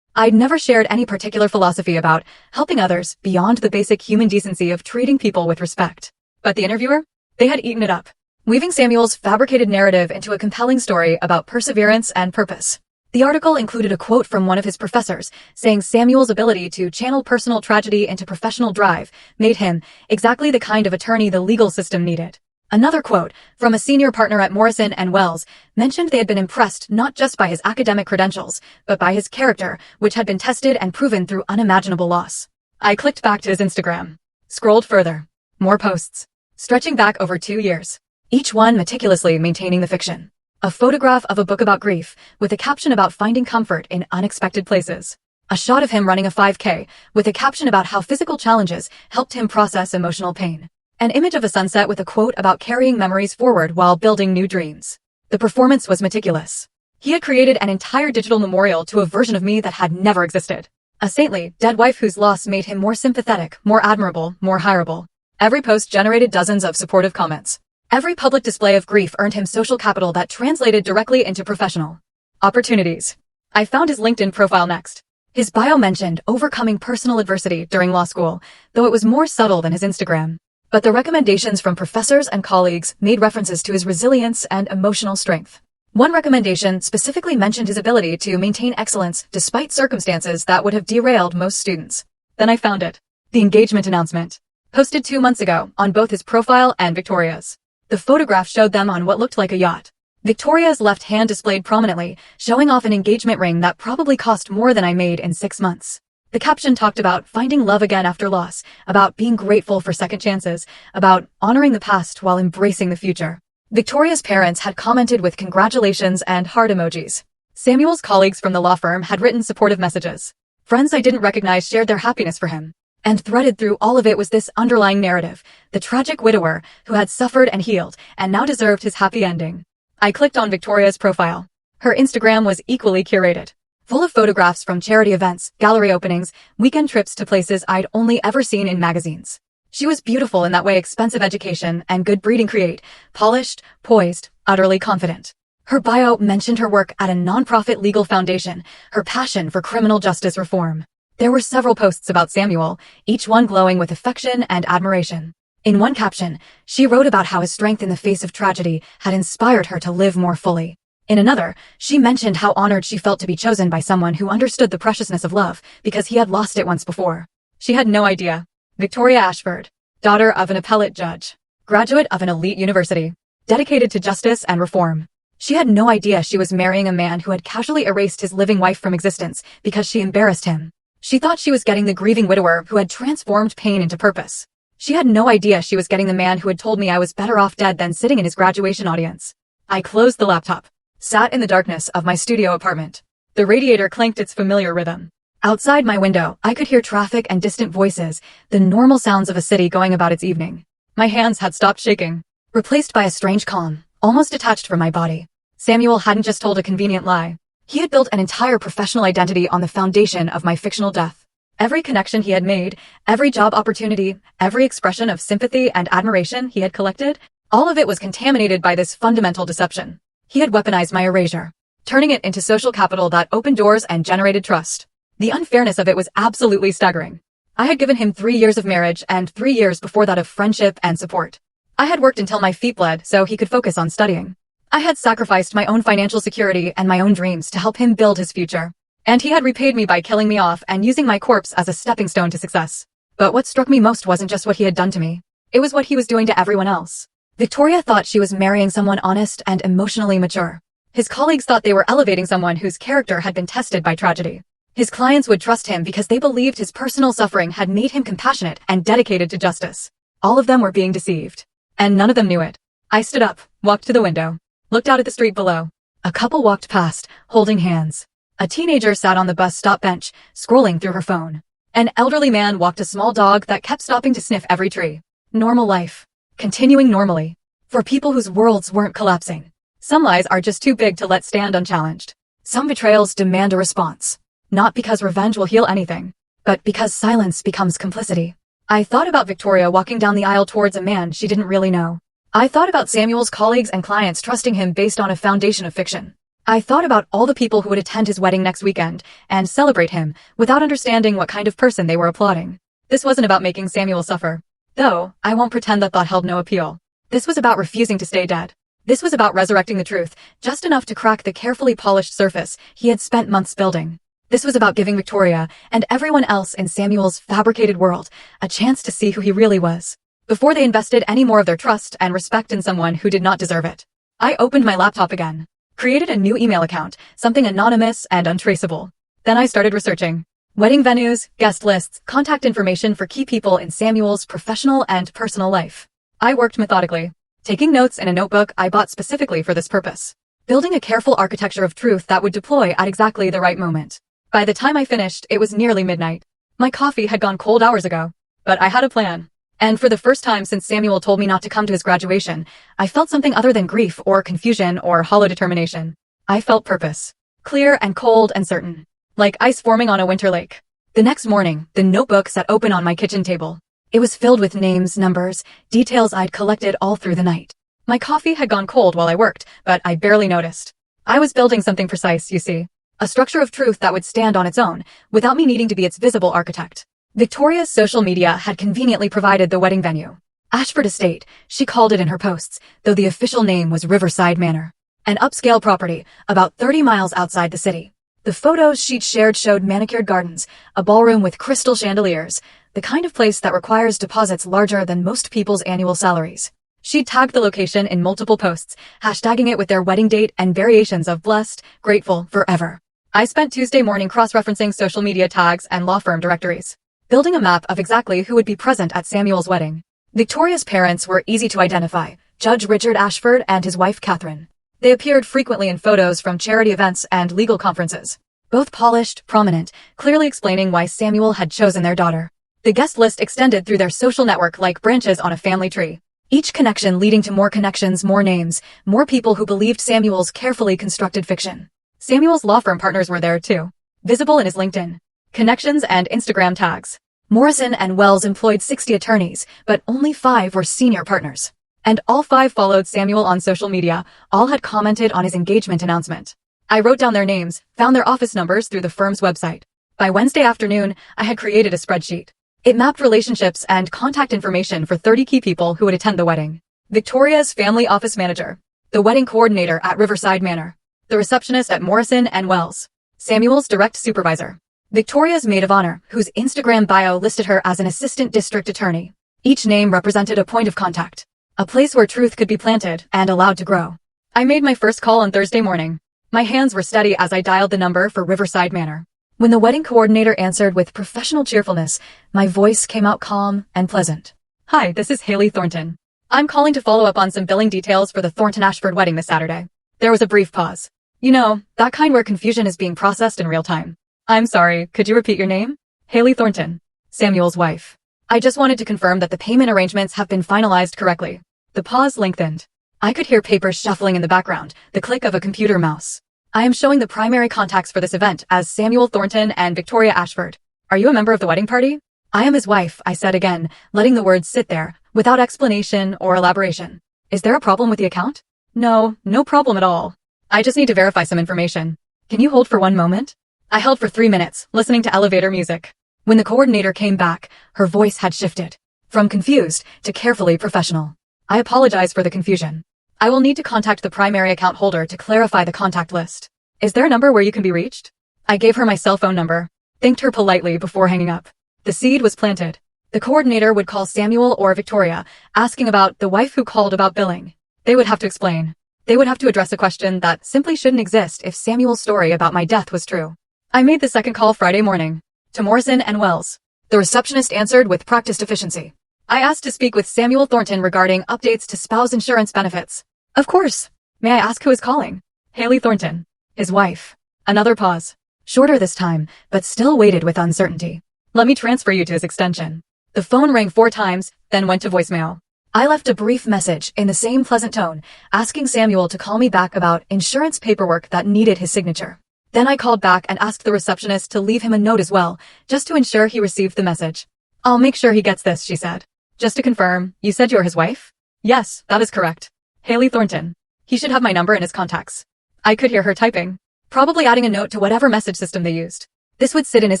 I'd never shared any particular philosophy about helping others beyond the basic human decency of treating people with respect. But the interviewer? They had eaten it up, weaving Samuel's fabricated narrative into a compelling story about perseverance and purpose. The article included a quote from one of his professors, saying Samuel's ability to channel personal tragedy into professional drive made him exactly the kind of attorney the legal system needed. Another quote, from a senior partner at Morrison & Wells, mentioned they had been impressed not just by his academic credentials, but by his character, which had been tested and proven through unimaginable loss. I clicked back to his Instagram. Scrolled further. More posts. Stretching back over 2 years. Each one meticulously maintaining the fiction. A photograph of a book about grief, with a caption about finding comfort in unexpected places. A shot of him running a 5K, with a caption about how physical challenges helped him process emotional pain. An image of a sunset with a quote about carrying memories forward while building new dreams. The performance was meticulous. He had created an entire digital memorial to a version of me that had never existed. A saintly, dead wife whose loss made him more sympathetic, more admirable, more hireable. Every post generated dozens of supportive comments. Every public display of grief earned him social capital that translated directly into professional opportunities. I found his LinkedIn profile next. His bio mentioned overcoming personal adversity during law school, though it was more subtle than his Instagram. But the recommendations from professors and colleagues made references to his resilience and emotional strength. One recommendation specifically mentioned his ability to maintain excellence despite circumstances that would have derailed most students. Then I found it. The engagement announcement. Posted 2 months ago on both his profile and Victoria's. The photograph showed them on what looked like a yacht. Victoria's left hand displayed prominently, showing off an engagement ring that probably cost more than I made in 6 months. The caption talked about finding love again after loss, about being grateful for second chances, about honoring the past while embracing the future. Victoria's parents had commented with congratulations and heart emojis. Samuel's colleagues from the law firm had written supportive messages. Friends I didn't recognize shared their happiness for him. And threaded through all of it was this underlying narrative, the tragic widower who had suffered and healed and now deserved his happy ending. I clicked on Victoria's profile. Her Instagram was equally curated. Full of photographs from charity events, gallery openings, weekend trips to places I'd only ever seen in magazines. She was beautiful in that way expensive education and good breeding create, polished, poised, utterly confident. Her bio mentioned her work at a nonprofit legal foundation, her passion for criminal justice reform. There were several posts about Samuel, each one glowing with affection and admiration. In one caption, she wrote about how his strength in the face of tragedy had inspired her to live more fully. In another, she mentioned how honored she felt to be chosen by someone who understood the preciousness of love because he had lost it once before. She had no idea. Victoria Ashford, daughter of an appellate judge, graduate of an elite university, dedicated to justice and reform. She had no idea she was marrying a man who had casually erased his living wife from existence because she embarrassed him. She thought she was getting the grieving widower who had transformed pain into purpose. She had no idea she was getting the man who had told me I was better off dead than sitting in his graduation audience. I closed the laptop. Sat in the darkness of my studio apartment. The radiator clanked its familiar rhythm. Outside my window, I could hear traffic and distant voices, the normal sounds of a city going about its evening. My hands had stopped shaking, replaced by a strange calm, almost detached from my body. Samuel hadn't just told a convenient lie. He had built an entire professional identity on the foundation of my fictional death. Every connection he had made, every job opportunity, every expression of sympathy and admiration he had collected, all of it was contaminated by this fundamental deception. He had weaponized my erasure, turning it into social capital that opened doors and generated trust. The unfairness of it was absolutely staggering. I had given him 3 years of marriage and 3 years before that of friendship and support. I had worked until my feet bled so he could focus on studying. I had sacrificed my own financial security and my own dreams to help him build his future. And he had repaid me by killing me off and using my corpse as a stepping stone to success. But what struck me most wasn't just what he had done to me. It was what he was doing to everyone else. Victoria thought she was marrying someone honest and emotionally mature. His colleagues thought they were elevating someone whose character had been tested by tragedy. His clients would trust him because they believed his personal suffering had made him compassionate and dedicated to justice. All of them were being deceived. And none of them knew it. I stood up, walked to the window, looked out at the street below. A couple walked past, holding hands. A teenager sat on the bus stop bench, scrolling through her phone. An elderly man walked a small dog that kept stopping to sniff every tree. Normal life. Continuing normally. For people whose worlds weren't collapsing. Some lies are just too big to let stand unchallenged. Some betrayals demand a response. Not because revenge will heal anything, but because silence becomes complicity. I thought about Victoria walking down the aisle towards a man she didn't really know. I thought about Samuel's colleagues and clients trusting him based on a foundation of fiction. I thought about all the people who would attend his wedding next weekend and celebrate him without understanding what kind of person they were applauding. This wasn't about making Samuel suffer. Though, I won't pretend that thought held no appeal. This was about refusing to stay dead. This was about resurrecting the truth, just enough to crack the carefully polished surface he had spent months building. This was about giving Victoria and everyone else in Samuel's fabricated world a chance to see who he really was, before they invested any more of their trust and respect in someone who did not deserve it. I opened my laptop again, created a new email account, something anonymous and untraceable. Then I started researching wedding venues, guest lists, contact information for key people in Samuel's professional and personal life. I worked methodically, taking notes in a notebook I bought specifically for this purpose, building a careful architecture of truth that would deploy at exactly the right moment. By the time I finished, it was nearly midnight. My coffee had gone cold hours ago, but I had a plan. And for the first time since Samuel told me not to come to his graduation, I felt something other than grief or confusion or hollow determination. I felt purpose. Clear and cold and certain. Like ice forming on a winter lake. The next morning, the notebook sat open on my kitchen table. It was filled with names, numbers, details I'd collected all through the night. My coffee had gone cold while I worked, but I barely noticed. I was building something precise, you see. A structure of truth that would stand on its own, without me needing to be its visible architect. Victoria's social media had conveniently provided the wedding venue. Ashford Estate, she called it in her posts, though the official name was Riverside Manor. An upscale property, about 30 miles outside the city. The photos she'd shared showed manicured gardens, a ballroom with crystal chandeliers, the kind of place that requires deposits larger than most people's annual salaries. She'd tagged the location in multiple posts, hashtagging it with their wedding date and variations of blessed, grateful, forever. I spent Tuesday morning cross-referencing social media tags and law firm directories, building a map of exactly who would be present at Samuel's wedding. Victoria's parents were easy to identify, Judge Richard Ashford and his wife Catherine. They appeared frequently in photos from charity events and legal conferences. Both polished, prominent, clearly explaining why Samuel had chosen their daughter. The guest list extended through their social network like branches on a family tree. Each connection leading to more connections, more names, more people who believed Samuel's carefully constructed fiction. Samuel's law firm partners were there too, visible in his LinkedIn connections and Instagram tags. Morrison and Wells employed 60 attorneys, but only 5 were senior partners. And all 5 followed Samuel on social media, all had commented on his engagement announcement. I wrote down their names, found their office numbers through the firm's website. By Wednesday afternoon, I had created a spreadsheet. It mapped relationships and contact information for 30 key people who would attend the wedding. Victoria's family office manager, the wedding coordinator at Riverside Manor, the receptionist at Morrison and Wells, Samuel's direct supervisor, Victoria's maid of honor, whose Instagram bio listed her as an assistant district attorney. Each name represented a point of contact, a place where truth could be planted and allowed to grow. I made my first call on Thursday morning. My hands were steady as I dialed the number for Riverside Manor. When the wedding coordinator answered with professional cheerfulness, my voice came out calm and pleasant. Hi, this is Haley Thornton. I'm calling to follow up on some billing details for the Thornton-Ashford wedding this Saturday. There was a brief pause. You know, that kind where confusion is being processed in real time. I'm sorry, could you repeat your name? Haley Thornton, Samuel's wife. I just wanted to confirm that the payment arrangements have been finalized correctly. The pause lengthened. I could hear papers shuffling in the background, the click of a computer mouse. I am showing the primary contacts for this event as Samuel Thornton and Victoria Ashford. Are you a member of the wedding party? I am his wife, I said again, letting the words sit there, without explanation or elaboration. Is there a problem with the account? No, no problem at all. I just need to verify some information. Can you hold for one moment? I held for 3 minutes, listening to elevator music. When the coordinator came back, her voice had shifted. From confused to carefully professional. I apologize for the confusion. I will need to contact the primary account holder to clarify the contact list. Is there a number where you can be reached? I gave her my cell phone number, thanked her politely before hanging up. The seed was planted. The coordinator would call Samuel or Victoria, asking about the wife who called about billing. They would have to explain. They would have to address a question that simply shouldn't exist if Samuel's story about my death was true. I made the second call Friday morning, to Morrison and Wells. The receptionist answered with practiced efficiency. I asked to speak with Samuel Thornton regarding updates to spouse insurance benefits. Of course. May I ask who is calling? Haley Thornton. His wife. Another pause. Shorter this time, but still weighted with uncertainty. Let me transfer you to his extension. The phone rang 4 times, then went to voicemail. I left a brief message in the same pleasant tone, asking Samuel to call me back about insurance paperwork that needed his signature. Then I called back and asked the receptionist to leave him a note as well, just to ensure he received the message. I'll make sure he gets this, she said. Just to confirm, you said you're his wife? Yes, that is correct. Haley Thornton. He should have my number in his contacts. I could hear her typing, probably adding a note to whatever message system they used. This would sit in his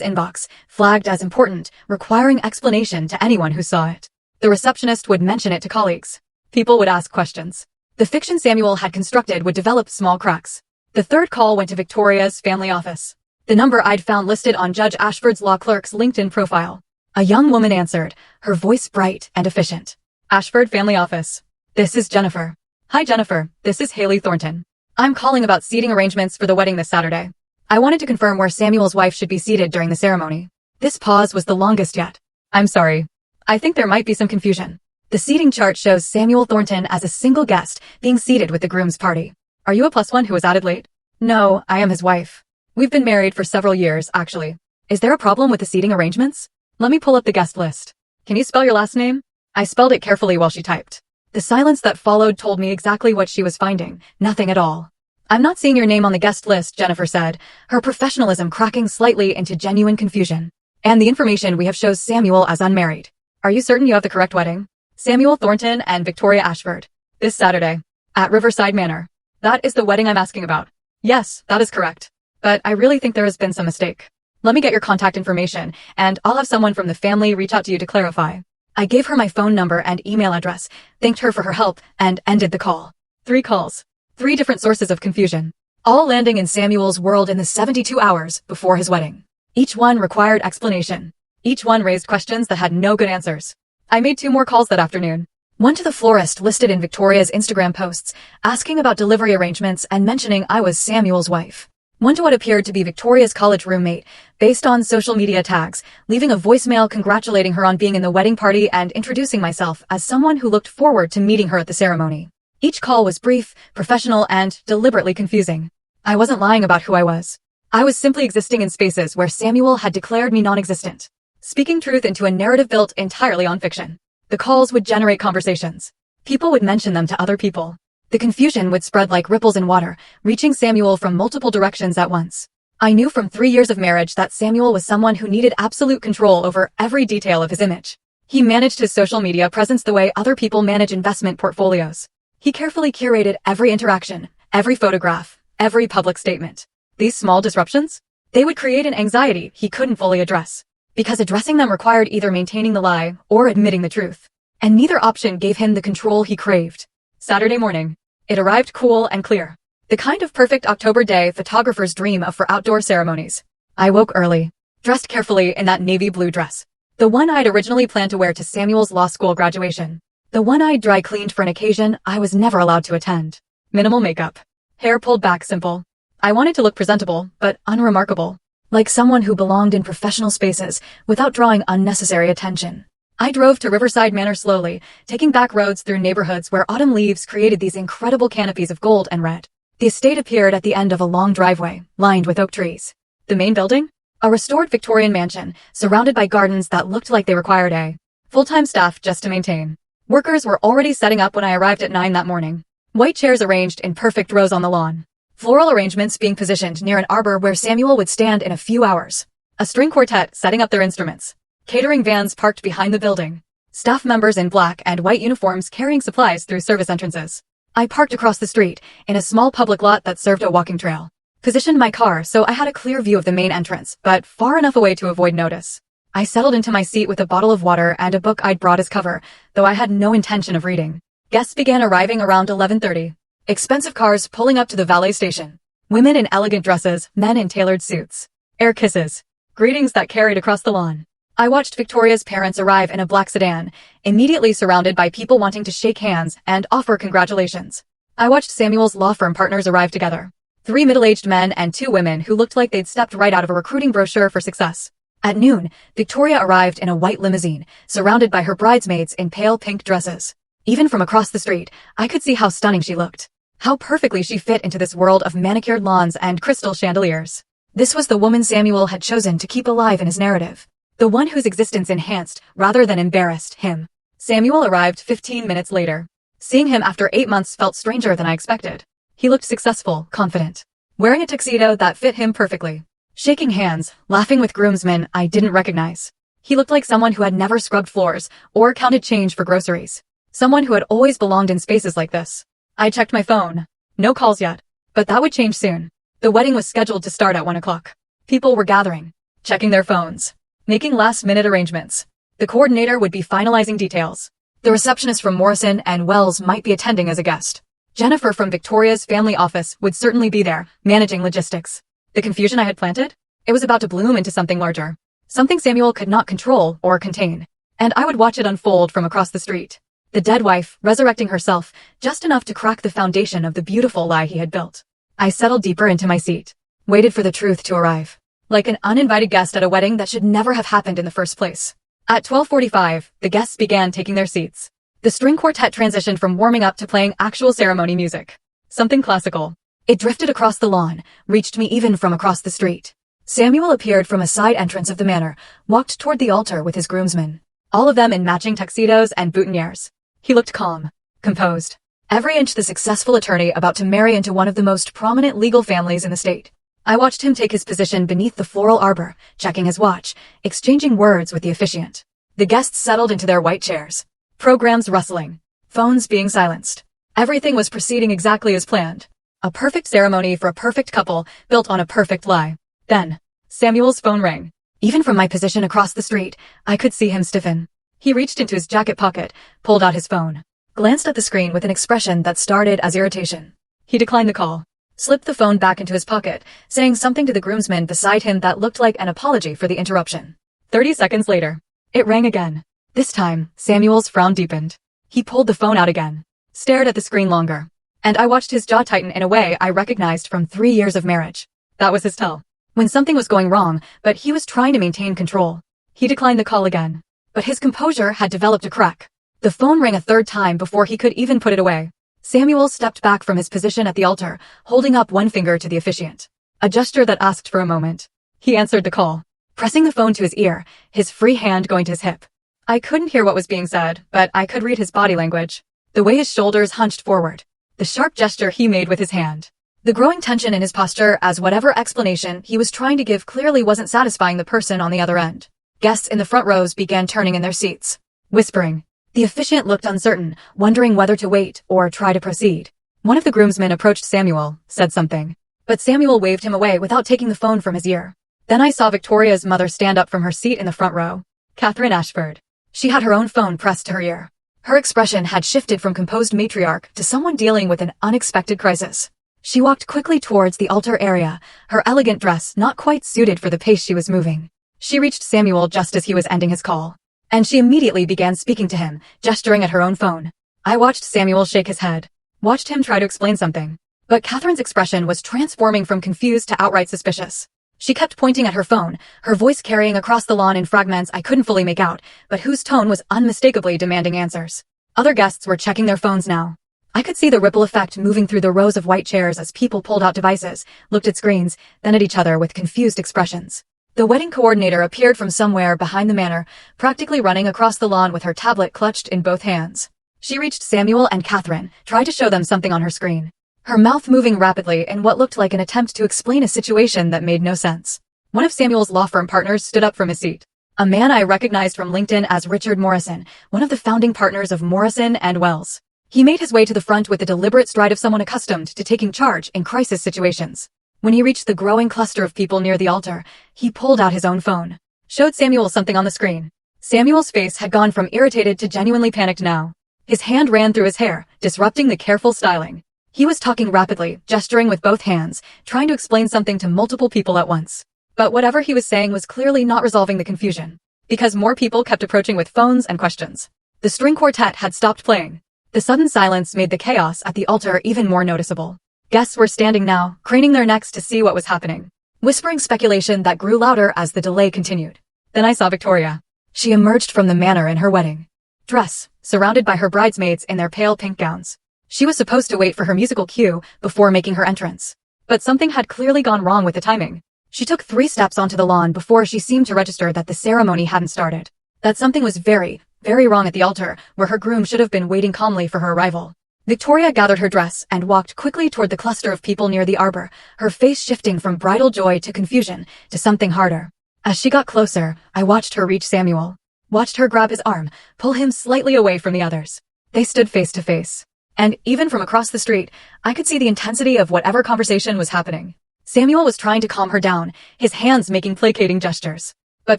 inbox, flagged as important, requiring explanation to anyone who saw it. The receptionist would mention it to colleagues. People would ask questions. The fiction Samuel had constructed would develop small cracks. The third call went to Victoria's family office. The number I'd found listed on Judge Ashford's law clerk's LinkedIn profile. A young woman answered, her voice bright and efficient. Ashford family office. This is Jennifer. Hi Jennifer, this is Haley Thornton. I'm calling about seating arrangements for the wedding this Saturday. I wanted to confirm where Samuel's wife should be seated during the ceremony. This pause was the longest yet. I'm sorry. I think there might be some confusion. The seating chart shows Samuel Thornton as a single guest being seated with the groom's party. Are you a +1 who was added late? No, I am his wife. We've been married for several years, actually. Is there a problem with the seating arrangements? Let me pull up the guest list. Can you spell your last name? I spelled it carefully while she typed. The silence that followed told me exactly what she was finding. Nothing at all. I'm not seeing your name on the guest list, Jennifer said, her professionalism cracking slightly into genuine confusion. And the information we have shows Samuel as unmarried. Are you certain you have the correct wedding? Samuel Thornton and Victoria Ashford. This Saturday. At Riverside Manor. That is the wedding I'm asking about. Yes, that is correct. But I really think there has been some mistake. Let me get your contact information, and I'll have someone from the family reach out to you to clarify. I gave her my phone number and email address, thanked her for her help, and ended the call. 3 calls. 3 different sources of confusion. All landing in Samuel's world in the 72 hours before his wedding. Each one required explanation. Each one raised questions that had no good answers. I made 2 more calls that afternoon. One to the florist listed in Victoria's Instagram posts, asking about delivery arrangements and mentioning I was Samuel's wife. One to what appeared to be Victoria's college roommate, based on social media tags, leaving a voicemail congratulating her on being in the wedding party and introducing myself as someone who looked forward to meeting her at the ceremony. Each call was brief, professional, and deliberately confusing. I wasn't lying about who I was. I was simply existing in spaces where Samuel had declared me non-existent, speaking truth into a narrative built entirely on fiction. The calls would generate conversations. People would mention them to other people. The confusion would spread like ripples in water, reaching Samuel from multiple directions at once. I knew from 3 years of marriage that Samuel was someone who needed absolute control over every detail of his image. He managed his social media presence the way other people manage investment portfolios. He carefully curated every interaction, every photograph, every public statement. These small disruptions? They would create an anxiety he couldn't fully address, because addressing them required either maintaining the lie or admitting the truth. And neither option gave him the control he craved. Saturday morning. It arrived cool and clear. The kind of perfect October day photographers dream of for outdoor ceremonies. I woke early, dressed carefully in that navy blue dress. The one I'd originally planned to wear to Samuel's law school graduation. The one I'd dry cleaned for an occasion I was never allowed to attend. Minimal makeup. Hair pulled back simple. I wanted to look presentable, but unremarkable. Like someone who belonged in professional spaces without drawing unnecessary attention. I drove to Riverside Manor slowly, taking back roads through neighborhoods where autumn leaves created these incredible canopies of gold and red. The estate appeared at the end of a long driveway, lined with oak trees. The main building? A restored Victorian mansion, surrounded by gardens that looked like they required a full-time staff just to maintain. Workers were already setting up when I arrived at 9 that morning. White chairs arranged in perfect rows on the lawn. Floral arrangements being positioned near an arbor where Samuel would stand in a few hours. A string quartet setting up their instruments. Catering vans parked behind the building. Staff members in black and white uniforms carrying supplies through service entrances. I parked across the street, in a small public lot that served a walking trail. Positioned my car so I had a clear view of the main entrance, but far enough away to avoid notice. I settled into my seat with a bottle of water and a book I'd brought as cover, though I had no intention of reading. Guests began arriving around 11:30. Expensive cars pulling up to the valet station. Women in elegant dresses, men in tailored suits. Air kisses. Greetings that carried across the lawn. I watched Victoria's parents arrive in a black sedan, immediately surrounded by people wanting to shake hands and offer congratulations. I watched Samuel's law firm partners arrive together. 3 middle-aged men and 2 women who looked like they'd stepped right out of a recruiting brochure for success. At noon, Victoria arrived in a white limousine, surrounded by her bridesmaids in pale pink dresses. Even from across the street, I could see how stunning she looked. How perfectly she fit into this world of manicured lawns and crystal chandeliers. This was the woman Samuel had chosen to keep alive in his narrative. The one whose existence enhanced, rather than embarrassed, him. Samuel arrived 15 minutes later. Seeing him after 8 months felt stranger than I expected. He looked successful, confident. Wearing a tuxedo that fit him perfectly. Shaking hands, laughing with groomsmen I didn't recognize. He looked like someone who had never scrubbed floors or counted change for groceries. Someone who had always belonged in spaces like this. I checked my phone. No calls yet. But that would change soon. The wedding was scheduled to start at 1 o'clock. People were gathering, checking their phones, making last-minute arrangements. The coordinator would be finalizing details. The receptionist from Morrison and Wells might be attending as a guest. Jennifer from Victoria's family office would certainly be there, managing logistics. The confusion I had planted? It was about to bloom into something larger. Something Samuel could not control or contain. And I would watch it unfold from across the street. The dead wife, resurrecting herself, just enough to crack the foundation of the beautiful lie he had built. I settled deeper into my seat, waited for the truth to arrive. Like an uninvited guest at a wedding that should never have happened in the first place. At 12:45, the guests began taking their seats. The string quartet transitioned from warming up to playing actual ceremony music. Something classical. It drifted across the lawn, reached me even from across the street. Samuel appeared from a side entrance of the manor, walked toward the altar with his groomsmen. All of them in matching tuxedos and boutonnieres. He looked calm, composed. Every inch the successful attorney about to marry into one of the most prominent legal families in the state. I watched him take his position beneath the floral arbor, checking his watch, exchanging words with the officiant. The guests settled into their white chairs. Programs rustling. Phones being silenced. Everything was proceeding exactly as planned. A perfect ceremony for a perfect couple, built on a perfect lie. Then, Samuel's phone rang. Even from my position across the street, I could see him stiffen. He reached into his jacket pocket, pulled out his phone, glanced at the screen with an expression that started as irritation. He declined the call, slipped the phone back into his pocket, saying something to the groomsmen beside him that looked like an apology for the interruption. 30 seconds later, it rang again. This time, Samuel's frown deepened. He pulled the phone out again, stared at the screen longer, and I watched his jaw tighten in a way I recognized from 3 years of marriage. That was his tell. When something was going wrong, but he was trying to maintain control. He declined the call again, but his composure had developed a crack. The phone rang a third time before he could even put it away. Samuel stepped back from his position at the altar, holding up one finger to the officiant. A gesture that asked for a moment. He answered the call, pressing the phone to his ear, his free hand going to his hip. I couldn't hear what was being said, but I could read his body language. The way his shoulders hunched forward. The sharp gesture he made with his hand. The growing tension in his posture as whatever explanation he was trying to give clearly wasn't satisfying the person on the other end. Guests in the front rows began turning in their seats, whispering. The officiant looked uncertain, wondering whether to wait or try to proceed. One of the groomsmen approached Samuel, said something. But Samuel waved him away without taking the phone from his ear. Then I saw Victoria's mother stand up from her seat in the front row. Catherine Ashford. She had her own phone pressed to her ear. Her expression had shifted from composed matriarch to someone dealing with an unexpected crisis. She walked quickly towards the altar area, her elegant dress not quite suited for the pace she was moving. She reached Samuel just as he was ending his call. And she immediately began speaking to him, gesturing at her own phone. I watched Samuel shake his head, watched him try to explain something. But Catherine's expression was transforming from confused to outright suspicious. She kept pointing at her phone, her voice carrying across the lawn in fragments I couldn't fully make out, but whose tone was unmistakably demanding answers. Other guests were checking their phones now. I could see the ripple effect moving through the rows of white chairs as people pulled out devices, looked at screens, then at each other with confused expressions. The wedding coordinator appeared from somewhere behind the manor, practically running across the lawn with her tablet clutched in both hands. She reached Samuel and Catherine, tried to show them something on her screen. Her mouth moving rapidly in what looked like an attempt to explain a situation that made no sense. One of Samuel's law firm partners stood up from his seat. A man I recognized from LinkedIn as Richard Morrison, one of the founding partners of Morrison and Wells. He made his way to the front with the deliberate stride of someone accustomed to taking charge in crisis situations. When he reached the growing cluster of people near the altar, he pulled out his own phone, showed Samuel something on the screen. Samuel's face had gone from irritated to genuinely panicked now. His hand ran through his hair, disrupting the careful styling. He was talking rapidly, gesturing with both hands, trying to explain something to multiple people at once. But whatever he was saying was clearly not resolving the confusion, because more people kept approaching with phones and questions. The string quartet had stopped playing. The sudden silence made the chaos at the altar even more noticeable. Guests were standing now, craning their necks to see what was happening, whispering speculation that grew louder as the delay continued. Then I saw Victoria. She emerged from the manor in her wedding dress, surrounded by her bridesmaids in their pale pink gowns. She was supposed to wait for her musical cue before making her entrance. But something had clearly gone wrong with the timing. She took 3 steps onto the lawn before she seemed to register that the ceremony hadn't started. That something was very, very wrong at the altar, where her groom should have been waiting calmly for her arrival. Victoria gathered her dress and walked quickly toward the cluster of people near the arbor, her face shifting from bridal joy to confusion to something harder. As she got closer, I watched her reach Samuel, watched her grab his arm, pull him slightly away from the others. They stood face to face. And even from across the street, I could see the intensity of whatever conversation was happening. Samuel was trying to calm her down, his hands making placating gestures. But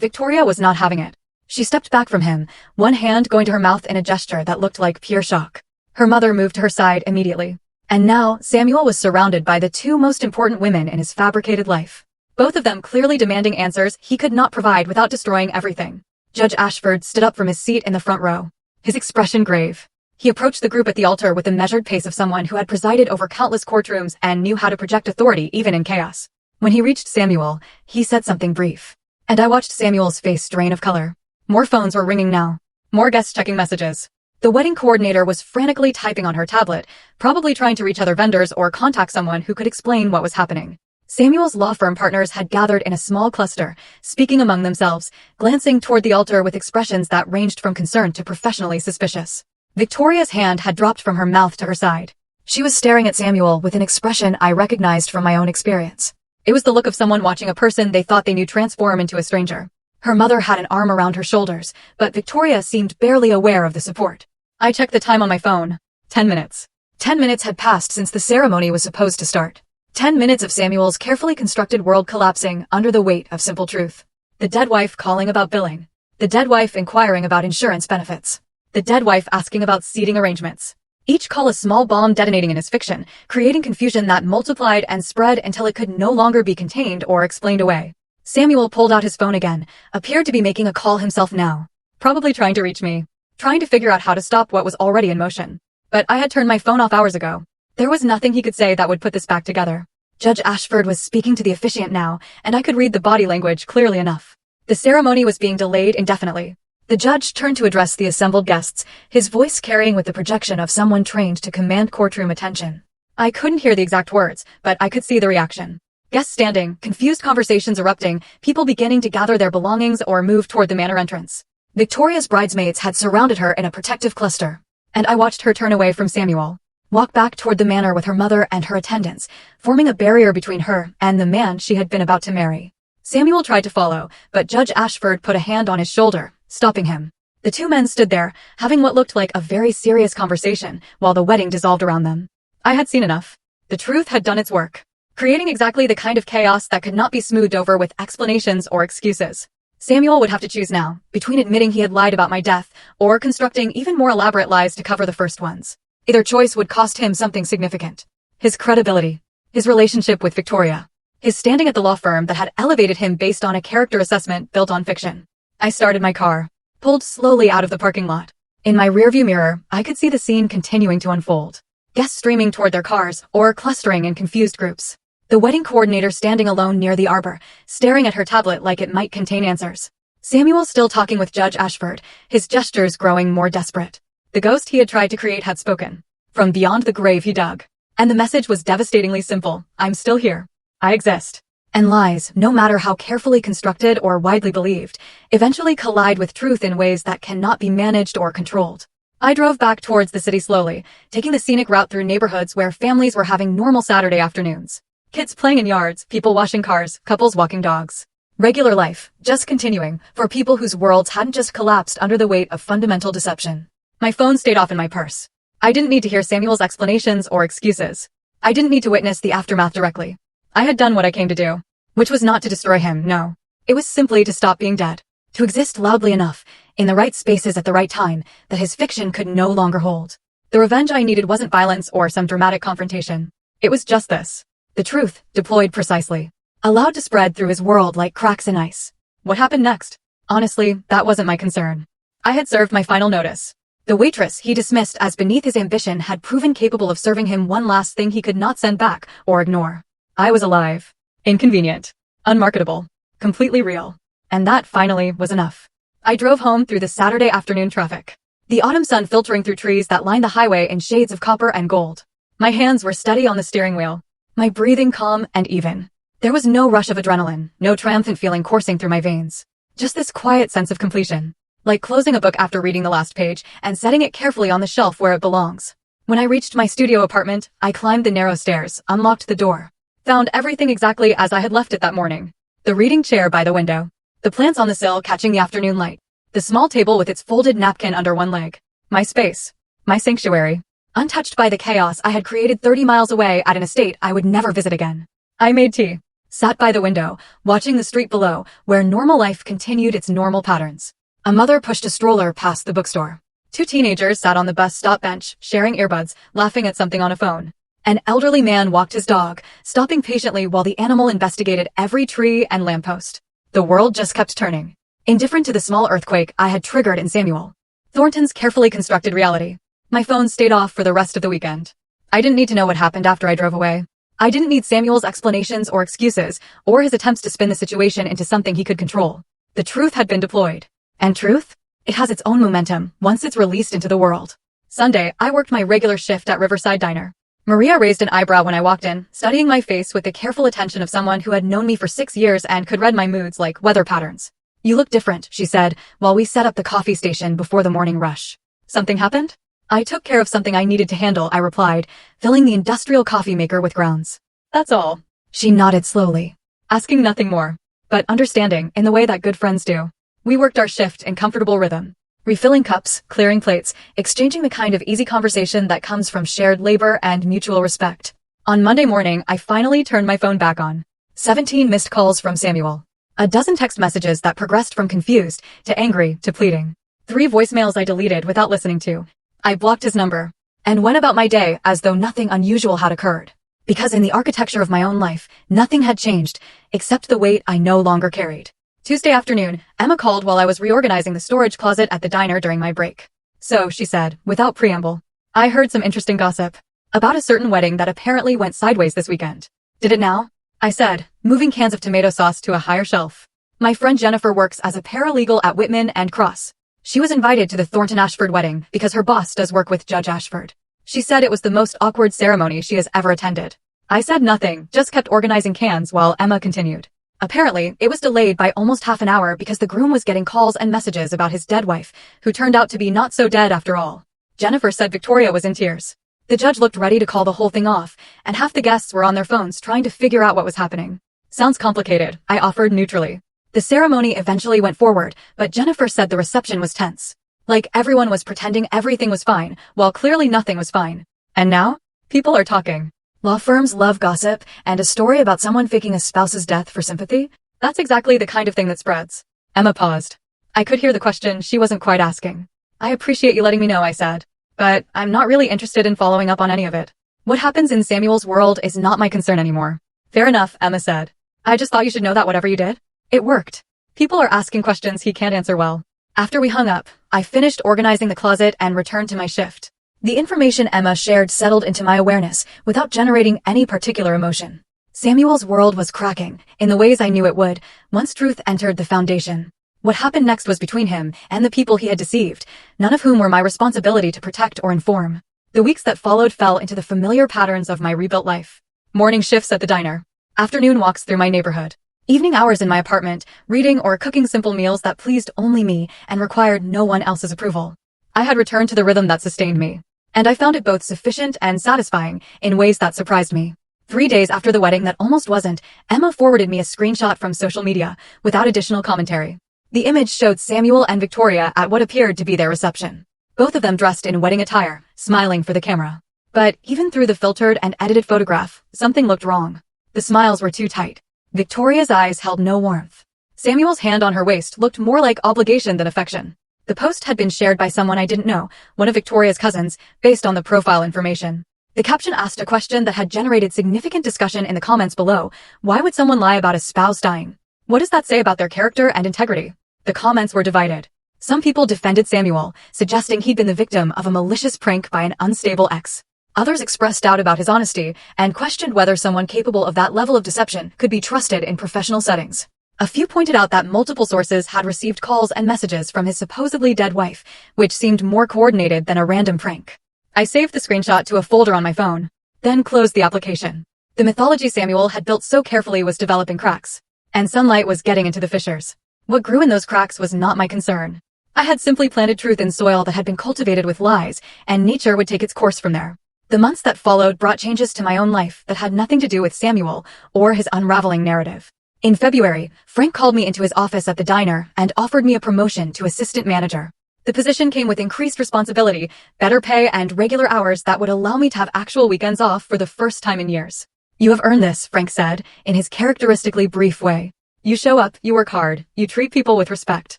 Victoria was not having it. She stepped back from him, one hand going to her mouth in a gesture that looked like pure shock. Her mother moved to her side immediately. And now, Samuel was surrounded by the two most important women in his fabricated life. Both of them clearly demanding answers he could not provide without destroying everything. Judge Ashford stood up from his seat in the front row, his expression grave. He approached the group at the altar with the measured pace of someone who had presided over countless courtrooms and knew how to project authority even in chaos. When he reached Samuel, he said something brief. And I watched Samuel's face drain of color. More phones were ringing now. More guests checking messages. The wedding coordinator was frantically typing on her tablet, probably trying to reach other vendors or contact someone who could explain what was happening. Samuel's law firm partners had gathered in a small cluster, speaking among themselves, glancing toward the altar with expressions that ranged from concerned to professionally suspicious. Victoria's hand had dropped from her mouth to her side. She was staring at Samuel with an expression I recognized from my own experience. It was the look of someone watching a person they thought they knew transform into a stranger. Her mother had an arm around her shoulders, but Victoria seemed barely aware of the support. I checked the time on my phone. 10 minutes. 10 minutes had passed since the ceremony was supposed to start. 10 minutes of Samuel's carefully constructed world collapsing under the weight of simple truth. The dead wife calling about billing. The dead wife inquiring about insurance benefits. The dead wife asking about seating arrangements. Each call a small bomb detonating in his fiction, creating confusion that multiplied and spread until it could no longer be contained or explained away. Samuel pulled out his phone again, appeared to be making a call himself now. Probably trying to reach me. Trying to figure out how to stop what was already in motion. But I had turned my phone off hours ago. There was nothing he could say that would put this back together. Judge Ashford was speaking to the officiant now, and I could read the body language clearly enough. The ceremony was being delayed indefinitely. The judge turned to address the assembled guests, his voice carrying with the projection of someone trained to command courtroom attention. I couldn't hear the exact words, but I could see the reaction. Guests standing, confused conversations erupting, people beginning to gather their belongings or move toward the manor entrance. Victoria's bridesmaids had surrounded her in a protective cluster, and I watched her turn away from Samuel, walk back toward the manor with her mother and her attendants, forming a barrier between her and the man she had been about to marry. Samuel tried to follow, but Judge Ashford put a hand on his shoulder, stopping him. The two men stood there, having what looked like a very serious conversation, while the wedding dissolved around them. I had seen enough. The truth had done its work, creating exactly the kind of chaos that could not be smoothed over with explanations or excuses. Samuel would have to choose now, between admitting he had lied about my death, or constructing even more elaborate lies to cover the first ones. Either choice would cost him something significant. His credibility, his relationship with Victoria, his standing at the law firm that had elevated him based on a character assessment built on fiction. I started my car, pulled slowly out of the parking lot. In my rearview mirror, I could see the scene continuing to unfold. Guests streaming toward their cars, or clustering in confused groups. The wedding coordinator standing alone near the arbor, staring at her tablet like it might contain answers. Samuel still talking with Judge Ashford, his gestures growing more desperate. The ghost he had tried to create had spoken. From beyond the grave he dug. And the message was devastatingly simple. I'm still here. I exist. And lies, no matter how carefully constructed or widely believed, eventually collide with truth in ways that cannot be managed or controlled. I drove back towards the city slowly, taking the scenic route through neighborhoods where families were having normal Saturday afternoons. Kids playing in yards, people washing cars, couples walking dogs. Regular life, just continuing, for people whose worlds hadn't just collapsed under the weight of fundamental deception. My phone stayed off in my purse. I didn't need to hear Samuel's explanations or excuses. I didn't need to witness the aftermath directly. I had done what I came to do, which was not to destroy him, no. It was simply to stop being dead, to exist loudly enough, in the right spaces at the right time, that his fiction could no longer hold. The revenge I needed wasn't violence or some dramatic confrontation. It was just this. The truth, deployed precisely. Allowed to spread through his world like cracks in ice. What happened next? Honestly, that wasn't my concern. I had served my final notice. The waitress he dismissed as beneath his ambition had proven capable of serving him one last thing he could not send back or ignore. I was alive. Inconvenient. Unmarketable. Completely real. And that finally was enough. I drove home through the Saturday afternoon traffic. The autumn sun filtering through trees that lined the highway in shades of copper and gold. My hands were steady on the steering wheel. My breathing calm and even. There was no rush of adrenaline, no triumphant feeling coursing through my veins. Just this quiet sense of completion. Like closing a book after reading the last page and setting it carefully on the shelf where it belongs. When I reached my studio apartment, I climbed the narrow stairs, unlocked the door. Found everything exactly as I had left it that morning. The reading chair by the window. The plants on the sill catching the afternoon light. The small table with its folded napkin under one leg. My space. My sanctuary. untouched by the chaos I had created 30 miles away at an estate I would never visit again. I made tea, sat by the window, watching the street below, where normal life continued its normal patterns. A mother pushed a stroller past the bookstore. Two teenagers sat on the bus stop bench, sharing earbuds, laughing at something on a phone. An elderly man walked his dog, stopping patiently while the animal investigated every tree and lamppost. The world just kept turning. Indifferent to the small earthquake I had triggered in Samuel Thornton's carefully constructed reality. My phone stayed off for the rest of the weekend. I didn't need to know what happened after I drove away. I didn't need Samuel's explanations or excuses, or his attempts to spin the situation into something he could control. The truth had been deployed. And truth? It has its own momentum once it's released into the world. Sunday, I worked my regular shift at Riverside Diner. Maria raised an eyebrow when I walked in, studying my face with the careful attention of someone who had known me for 6 years and could read my moods like weather patterns. "You look different," she said, while we set up the coffee station before the morning rush. "Something happened?" "I took care of something I needed to handle," I replied, filling the industrial coffee maker with grounds. "That's all." She nodded slowly, asking nothing more, but understanding in the way that good friends do. We worked our shift in comfortable rhythm, refilling cups, clearing plates, exchanging the kind of easy conversation that comes from shared labor and mutual respect. On Monday morning, I finally turned my phone back on. 17 missed calls from Samuel. A dozen text messages that progressed from confused to angry to pleading. 3 voicemails I deleted without listening to. I blocked his number and went about my day as though nothing unusual had occurred. Because in the architecture of my own life, nothing had changed except the weight I no longer carried. Tuesday afternoon, Emma called while I was reorganizing the storage closet at the diner during my break. "So," she said, without preamble, "I heard some interesting gossip about a certain wedding that apparently went sideways this weekend." "Did it now?" I said, moving cans of tomato sauce to a higher shelf. "My friend Jennifer works as a paralegal at Whitman and Cross. She was invited to the Thornton-Ashford wedding because her boss does work with Judge Ashford. She said it was the most awkward ceremony she has ever attended." I said nothing, just kept organizing cans while Emma continued. "Apparently, it was delayed by almost half an hour because the groom was getting calls and messages about his dead wife, who turned out to be not so dead after all." Jennifer said Victoria was in tears. The judge looked ready to call the whole thing off, and half the guests were on their phones trying to figure out what was happening. "Sounds complicated," I offered neutrally. The ceremony eventually went forward, but Jennifer said the reception was tense. Like everyone was pretending everything was fine, while clearly nothing was fine. And now? People are talking. Law firms love gossip, and a story about someone faking a spouse's death for sympathy? That's exactly the kind of thing that spreads. Emma paused. I could hear the question she wasn't quite asking. "I appreciate you letting me know," I said. "But I'm not really interested in following up on any of it. What happens in Samuel's world is not my concern anymore." "Fair enough," Emma said. "I just thought you should know that whatever you did, it worked." People are asking questions he can't answer well. After we hung up, I finished organizing the closet and returned to my shift. The information Emma shared settled into my awareness without generating any particular emotion. Samuel's world was cracking, in the ways I knew it would, once truth entered the foundation. What happened next was between him and the people he had deceived, none of whom were my responsibility to protect or inform. The weeks that followed fell into the familiar patterns of my rebuilt life. Morning shifts at the diner. Afternoon walks through my neighborhood. Evening hours in my apartment, reading or cooking simple meals that pleased only me and required no one else's approval. I had returned to the rhythm that sustained me. And I found it both sufficient and satisfying in ways that surprised me. 3 days after the wedding that almost wasn't, Emma forwarded me a screenshot from social media without additional commentary. The image showed Samuel and Victoria at what appeared to be their reception. Both of them dressed in wedding attire, smiling for the camera. But even through the filtered and edited photograph, something looked wrong. The smiles were too tight. Victoria's eyes held no warmth. Samuel's hand on her waist looked more like obligation than affection. The post had been shared by someone I didn't know, one of Victoria's cousins, based on the profile information. The caption asked a question that had generated significant discussion in the comments below. Why would someone lie about a spouse dying? What does that say about their character and integrity? The comments were divided. Some people defended Samuel, suggesting he'd been the victim of a malicious prank by an unstable ex. Others expressed doubt about his honesty and questioned whether someone capable of that level of deception could be trusted in professional settings. A few pointed out that multiple sources had received calls and messages from his supposedly dead wife, which seemed more coordinated than a random prank. I saved the screenshot to a folder on my phone, then closed the application. The mythology Samuel had built so carefully was developing cracks, and sunlight was getting into the fissures. What grew in those cracks was not my concern. I had simply planted truth in soil that had been cultivated with lies, and nature would take its course from there. The months that followed brought changes to my own life that had nothing to do with Samuel or his unraveling narrative. In February, Frank called me into his office at the diner and offered me a promotion to assistant manager. The position came with increased responsibility, better pay, and regular hours that would allow me to have actual weekends off for the first time in years. "You have earned this," Frank said, in his characteristically brief way. "You show up, you work hard, you treat people with respect.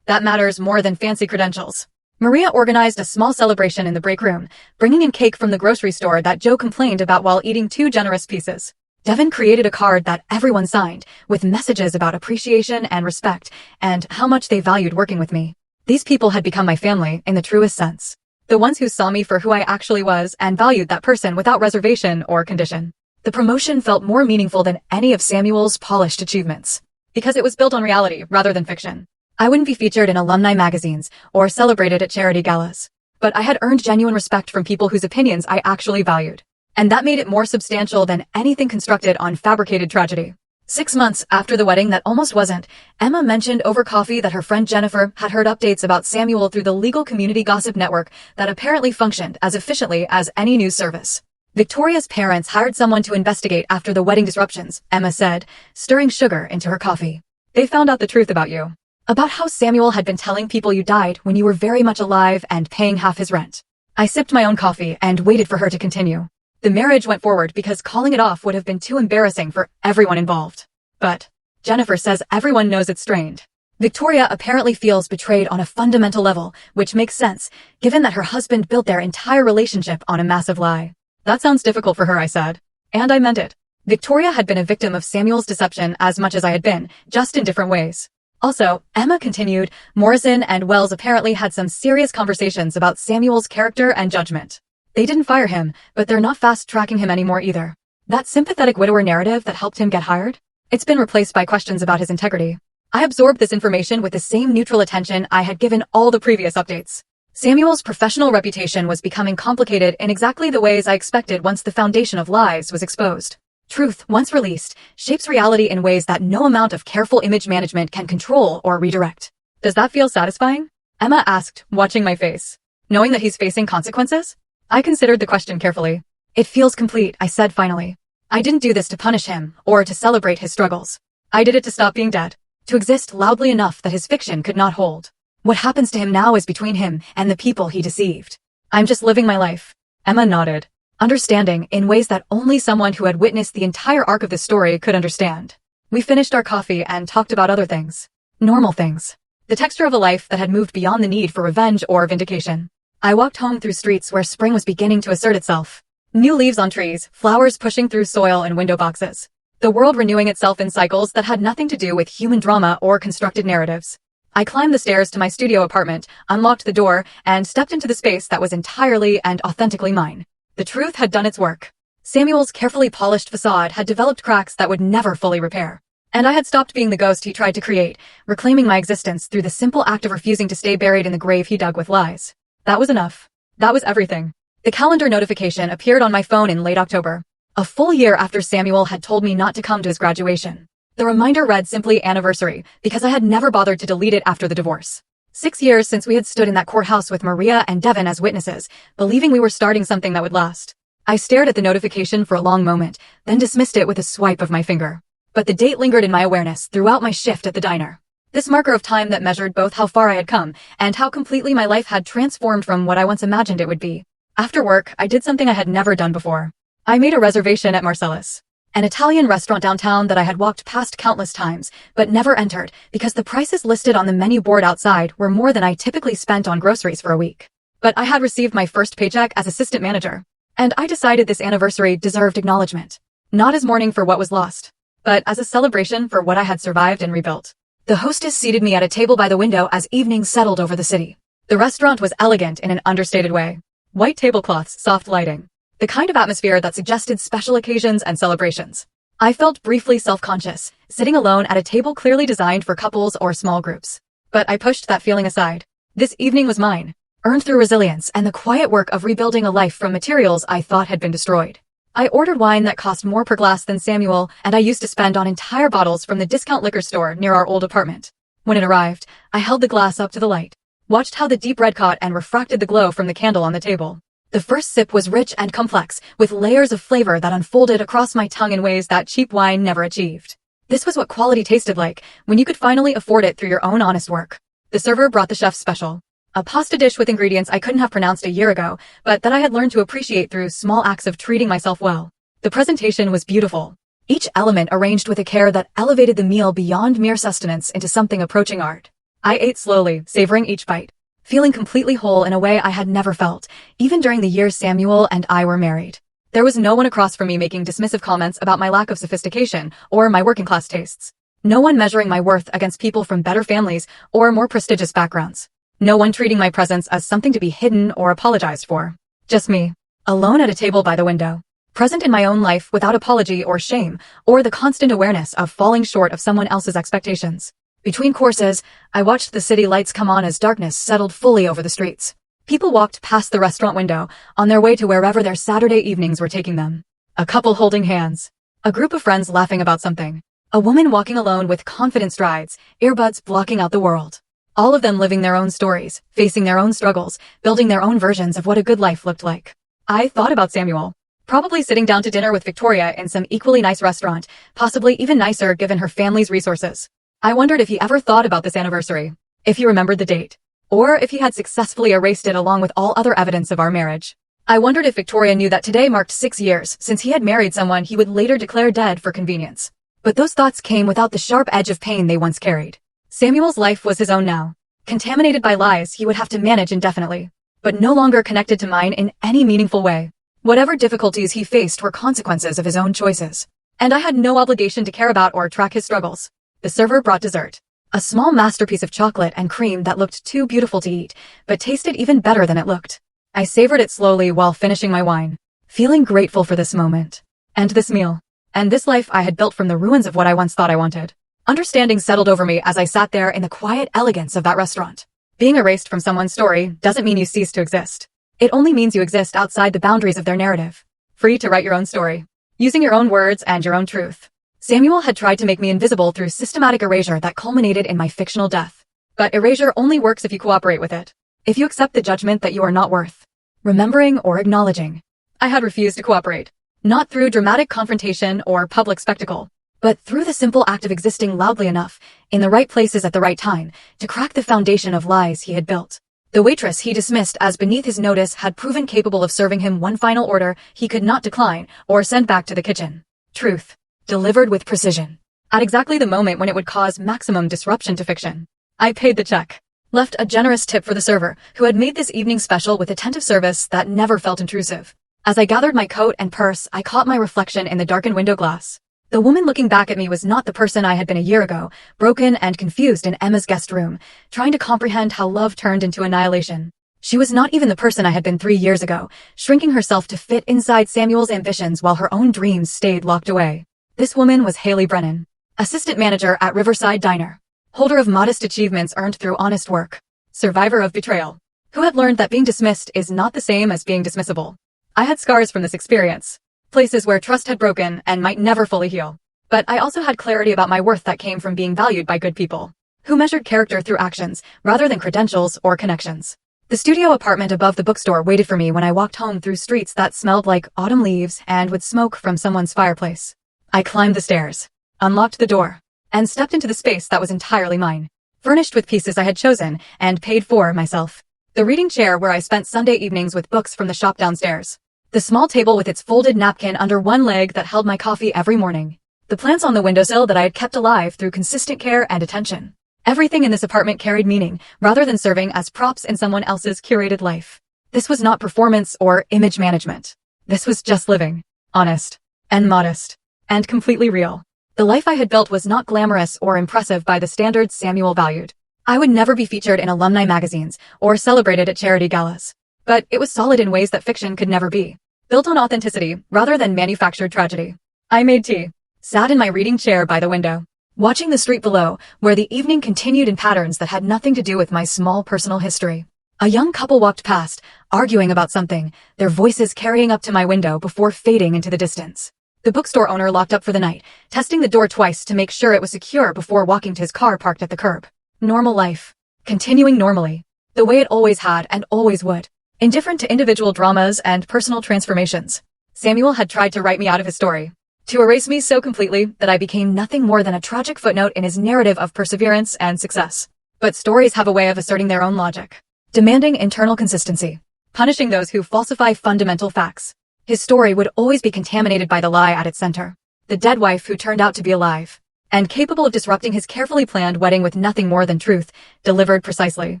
That matters more than fancy credentials." Maria organized a small celebration in the break room, bringing in cake from the grocery store that Joe complained about while eating 2 generous pieces. Devin created a card that everyone signed, with messages about appreciation and respect, and how much they valued working with me. These people had become my family, in the truest sense. The ones who saw me for who I actually was and valued that person without reservation or condition. The promotion felt more meaningful than any of Samuel's polished achievements, because it was built on reality rather than fiction. I wouldn't be featured in alumni magazines or celebrated at charity galas, but I had earned genuine respect from people whose opinions I actually valued. And that made it more substantial than anything constructed on fabricated tragedy. 6 months after the wedding that almost wasn't, Emma mentioned over coffee that her friend Jennifer had heard updates about Samuel through the legal community gossip network that apparently functioned as efficiently as any news service. "Victoria's parents hired someone to investigate after the wedding disruptions," Emma said, stirring sugar into her coffee. "They found out the truth about you. About how Samuel had been telling people you died when you were very much alive and paying half his rent." I sipped my own coffee and waited for her to continue. The marriage went forward because calling it off would have been too embarrassing for everyone involved. But Jennifer says everyone knows it's strained. Victoria apparently feels betrayed on a fundamental level, which makes sense, given that her husband built their entire relationship on a massive lie. "That sounds difficult for her," I said. And I meant it. Victoria had been a victim of Samuel's deception as much as I had been, just in different ways. Also, Emma continued, Morrison and Wells apparently had some serious conversations about Samuel's character and judgment. They didn't fire him, but they're not fast-tracking him anymore either. That sympathetic widower narrative that helped him get hired? It's been replaced by questions about his integrity. I absorbed this information with the same neutral attention I had given all the previous updates. Samuel's professional reputation was becoming complicated in exactly the ways I expected once the foundation of lies was exposed. Truth, once released, shapes reality in ways that no amount of careful image management can control or redirect. "Does that feel satisfying?" Emma asked, watching my face. "Knowing that he's facing consequences?" I considered the question carefully. "It feels complete," I said finally. "I didn't do this to punish him, or to celebrate his struggles. I did it to stop being dead, to exist loudly enough that his fiction could not hold. What happens to him now is between him and the people he deceived. I'm just living my life." Emma nodded, understanding in ways that only someone who had witnessed the entire arc of the story could understand. We finished our coffee and talked about other things. Normal things. The texture of a life that had moved beyond the need for revenge or vindication. I walked home through streets where spring was beginning to assert itself. New leaves on trees, flowers pushing through soil and window boxes. The world renewing itself in cycles that had nothing to do with human drama or constructed narratives. I climbed the stairs to my studio apartment, unlocked the door, and stepped into the space that was entirely and authentically mine. The truth had done its work. Samuel's carefully polished facade had developed cracks that would never fully repair. And I had stopped being the ghost he tried to create, reclaiming my existence through the simple act of refusing to stay buried in the grave he dug with lies. That was enough. That was everything. The calendar notification appeared on my phone in late October, a full year after Samuel had told me not to come to his graduation. The reminder read simply anniversary, because I had never bothered to delete it after the divorce. 6 years since we had stood in that courthouse with Maria and Devin as witnesses, believing we were starting something that would last. I stared at the notification for a long moment, then dismissed it with a swipe of my finger. But the date lingered in my awareness throughout my shift at the diner. This marker of time that measured both how far I had come and how completely my life had transformed from what I once imagined it would be. After work, I did something I had never done before. I made a reservation at Marcellus, an Italian restaurant downtown that I had walked past countless times, but never entered because the prices listed on the menu board outside were more than I typically spent on groceries for a week. But I had received my first paycheck as assistant manager, and I decided this anniversary deserved acknowledgement. Not as mourning for what was lost, but as a celebration for what I had survived and rebuilt. The hostess seated me at a table by the window as evening settled over the city. The restaurant was elegant in an understated way. White tablecloths, soft lighting. The kind of atmosphere that suggested special occasions and celebrations. I felt briefly self-conscious, sitting alone at a table clearly designed for couples or small groups. But I pushed that feeling aside. This evening was mine, earned through resilience and the quiet work of rebuilding a life from materials I thought had been destroyed. I ordered wine that cost more per glass than Samuel and I used to spend on entire bottles from the discount liquor store near our old apartment. When it arrived, I held the glass up to the light, watched how the deep red caught and refracted the glow from the candle on the table. The first sip was rich and complex, with layers of flavor that unfolded across my tongue in ways that cheap wine never achieved. This was what quality tasted like, when you could finally afford it through your own honest work. The server brought the chef's special. A pasta dish with ingredients I couldn't have pronounced a year ago, but that I had learned to appreciate through small acts of treating myself well. The presentation was beautiful. Each element arranged with a care that elevated the meal beyond mere sustenance into something approaching art. I ate slowly, savoring each bite, feeling completely whole in a way I had never felt, even during the years Samuel and I were married. There was no one across from me making dismissive comments about my lack of sophistication or my working-class tastes. No one measuring my worth against people from better families or more prestigious backgrounds. No one treating my presence as something to be hidden or apologized for. Just me, alone at a table by the window, present in my own life without apology or shame, or the constant awareness of falling short of someone else's expectations. Between courses, I watched the city lights come on as darkness settled fully over the streets. People walked past the restaurant window, on their way to wherever their Saturday evenings were taking them. A couple holding hands. A group of friends laughing about something. A woman walking alone with confident strides, earbuds blocking out the world. All of them living their own stories, facing their own struggles, building their own versions of what a good life looked like. I thought about Samuel. Probably sitting down to dinner with Victoria in some equally nice restaurant, possibly even nicer given her family's resources. I wondered if he ever thought about this anniversary, if he remembered the date, or if he had successfully erased it along with all other evidence of our marriage. I wondered if Victoria knew that today marked 6 years since he had married someone he would later declare dead for convenience. But those thoughts came without the sharp edge of pain they once carried. Samuel's life was his own now, contaminated by lies he would have to manage indefinitely, but no longer connected to mine in any meaningful way. Whatever difficulties he faced were consequences of his own choices, and I had no obligation to care about or track his struggles. The server brought dessert. A small masterpiece of chocolate and cream that looked too beautiful to eat, but tasted even better than it looked. I savored it slowly while finishing my wine, feeling grateful for this moment, and this meal, and this life I had built from the ruins of what I once thought I wanted. Understanding settled over me as I sat there in the quiet elegance of that restaurant. Being erased from someone's story doesn't mean you cease to exist. It only means you exist outside the boundaries of their narrative, free to write your own story, using your own words and your own truth. Samuel had tried to make me invisible through systematic erasure that culminated in my fictional death. But erasure only works if you cooperate with it, if you accept the judgment that you are not worth remembering or acknowledging. I had refused to cooperate, not through dramatic confrontation or public spectacle, but through the simple act of existing loudly enough, in the right places at the right time, to crack the foundation of lies he had built. The waitress he dismissed as beneath his notice had proven capable of serving him one final order he could not decline or send back to the kitchen. Truth, delivered with precision, at exactly the moment when it would cause maximum disruption to fiction. I paid the check, left a generous tip for the server, who had made this evening special with attentive service that never felt intrusive. As I gathered my coat and purse, I caught my reflection in the darkened window glass. The woman looking back at me was not the person I had been a year ago, broken and confused in Emma's guest room, trying to comprehend how love turned into annihilation. She was not even the person I had been 3 years ago, shrinking herself to fit inside Samuel's ambitions while her own dreams stayed locked away. This woman was Haley Brennan, assistant manager at Riverside Diner, holder of modest achievements earned through honest work, survivor of betrayal, who had learned that being dismissed is not the same as being dismissible. I had scars from this experience, places where trust had broken and might never fully heal. But I also had clarity about my worth that came from being valued by good people, who measured character through actions rather than credentials or connections. The studio apartment above the bookstore waited for me when I walked home through streets that smelled like autumn leaves and with smoke from someone's fireplace. I climbed the stairs, unlocked the door, and stepped into the space that was entirely mine, furnished with pieces I had chosen and paid for myself. The reading chair where I spent Sunday evenings with books from the shop downstairs. The small table with its folded napkin under one leg that held my coffee every morning. The plants on the windowsill that I had kept alive through consistent care and attention. Everything in this apartment carried meaning, rather than serving as props in someone else's curated life. This was not performance or image management. This was just living, honest, and modest, and completely real. The life I had built was not glamorous or impressive by the standards Samuel valued. I would never be featured in alumni magazines or celebrated at charity galas. But it was solid in ways that fiction could never be. Built on authenticity rather than manufactured tragedy. I made tea, sat in my reading chair by the window, watching the street below, where the evening continued in patterns that had nothing to do with my small personal history. A young couple walked past, arguing about something, their voices carrying up to my window before fading into the distance. The bookstore owner locked up for the night, testing the door twice to make sure it was secure before walking to his car parked at the curb. Normal life. Continuing normally. The way it always had and always would. Indifferent to individual dramas and personal transformations. Samuel had tried to write me out of his story. To erase me so completely that I became nothing more than a tragic footnote in his narrative of perseverance and success. But stories have a way of asserting their own logic. demanding internal consistency, punishing those who falsify fundamental facts. His story would always be contaminated by the lie at its center. The dead wife who turned out to be alive, and capable of disrupting his carefully planned wedding with nothing more than truth, delivered precisely.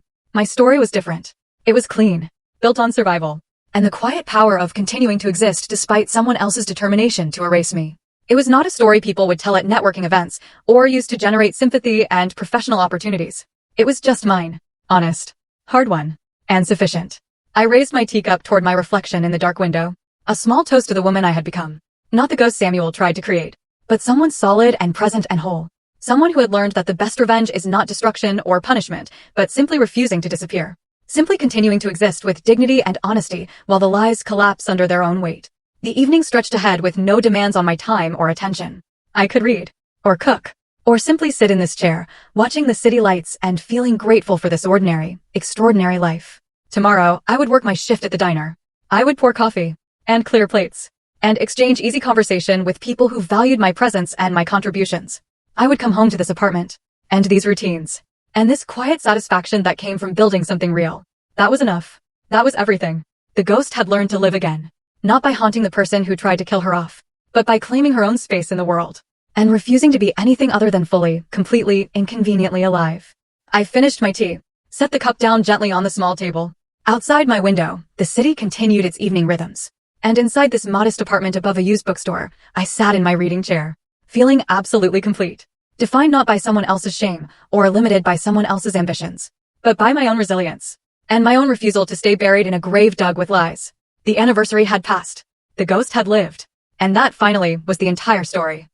My story was different. It was clean, built on survival, and the quiet power of continuing to exist despite someone else's determination to erase me. It was not a story people would tell at networking events, or use to generate sympathy and professional opportunities. It was just mine, honest, hard-won, and sufficient. I raised my teacup toward my reflection in the dark window, a small toast to the woman I had become. Not the ghost Samuel tried to create, but someone solid and present and whole. Someone who had learned that the best revenge is not destruction or punishment, but simply refusing to disappear. Simply continuing to exist with dignity and honesty while the lies collapse under their own weight. The evening stretched ahead with no demands on my time or attention. I could read, or cook, or simply sit in this chair, watching the city lights and feeling grateful for this ordinary, extraordinary life. Tomorrow, I would work my shift at the diner. I would pour coffee, and clear plates, and exchange easy conversation with people who valued my presence and my contributions. I would come home to this apartment, and these routines, and this quiet satisfaction that came from building something real. That was enough. That was everything. The ghost had learned to live again. Not by haunting the person who tried to kill her off, but by claiming her own space in the world, and refusing to be anything other than fully, completely, inconveniently alive. I finished my tea, set the cup down gently on the small table. Outside my window, the city continued its evening rhythms. And inside this modest apartment above a used bookstore, I sat in my reading chair, feeling absolutely complete. Defined not by someone else's shame, or limited by someone else's ambitions, but by my own resilience, and my own refusal to stay buried in a grave dug with lies. The anniversary had passed. The ghost had lived. And that finally was the entire story.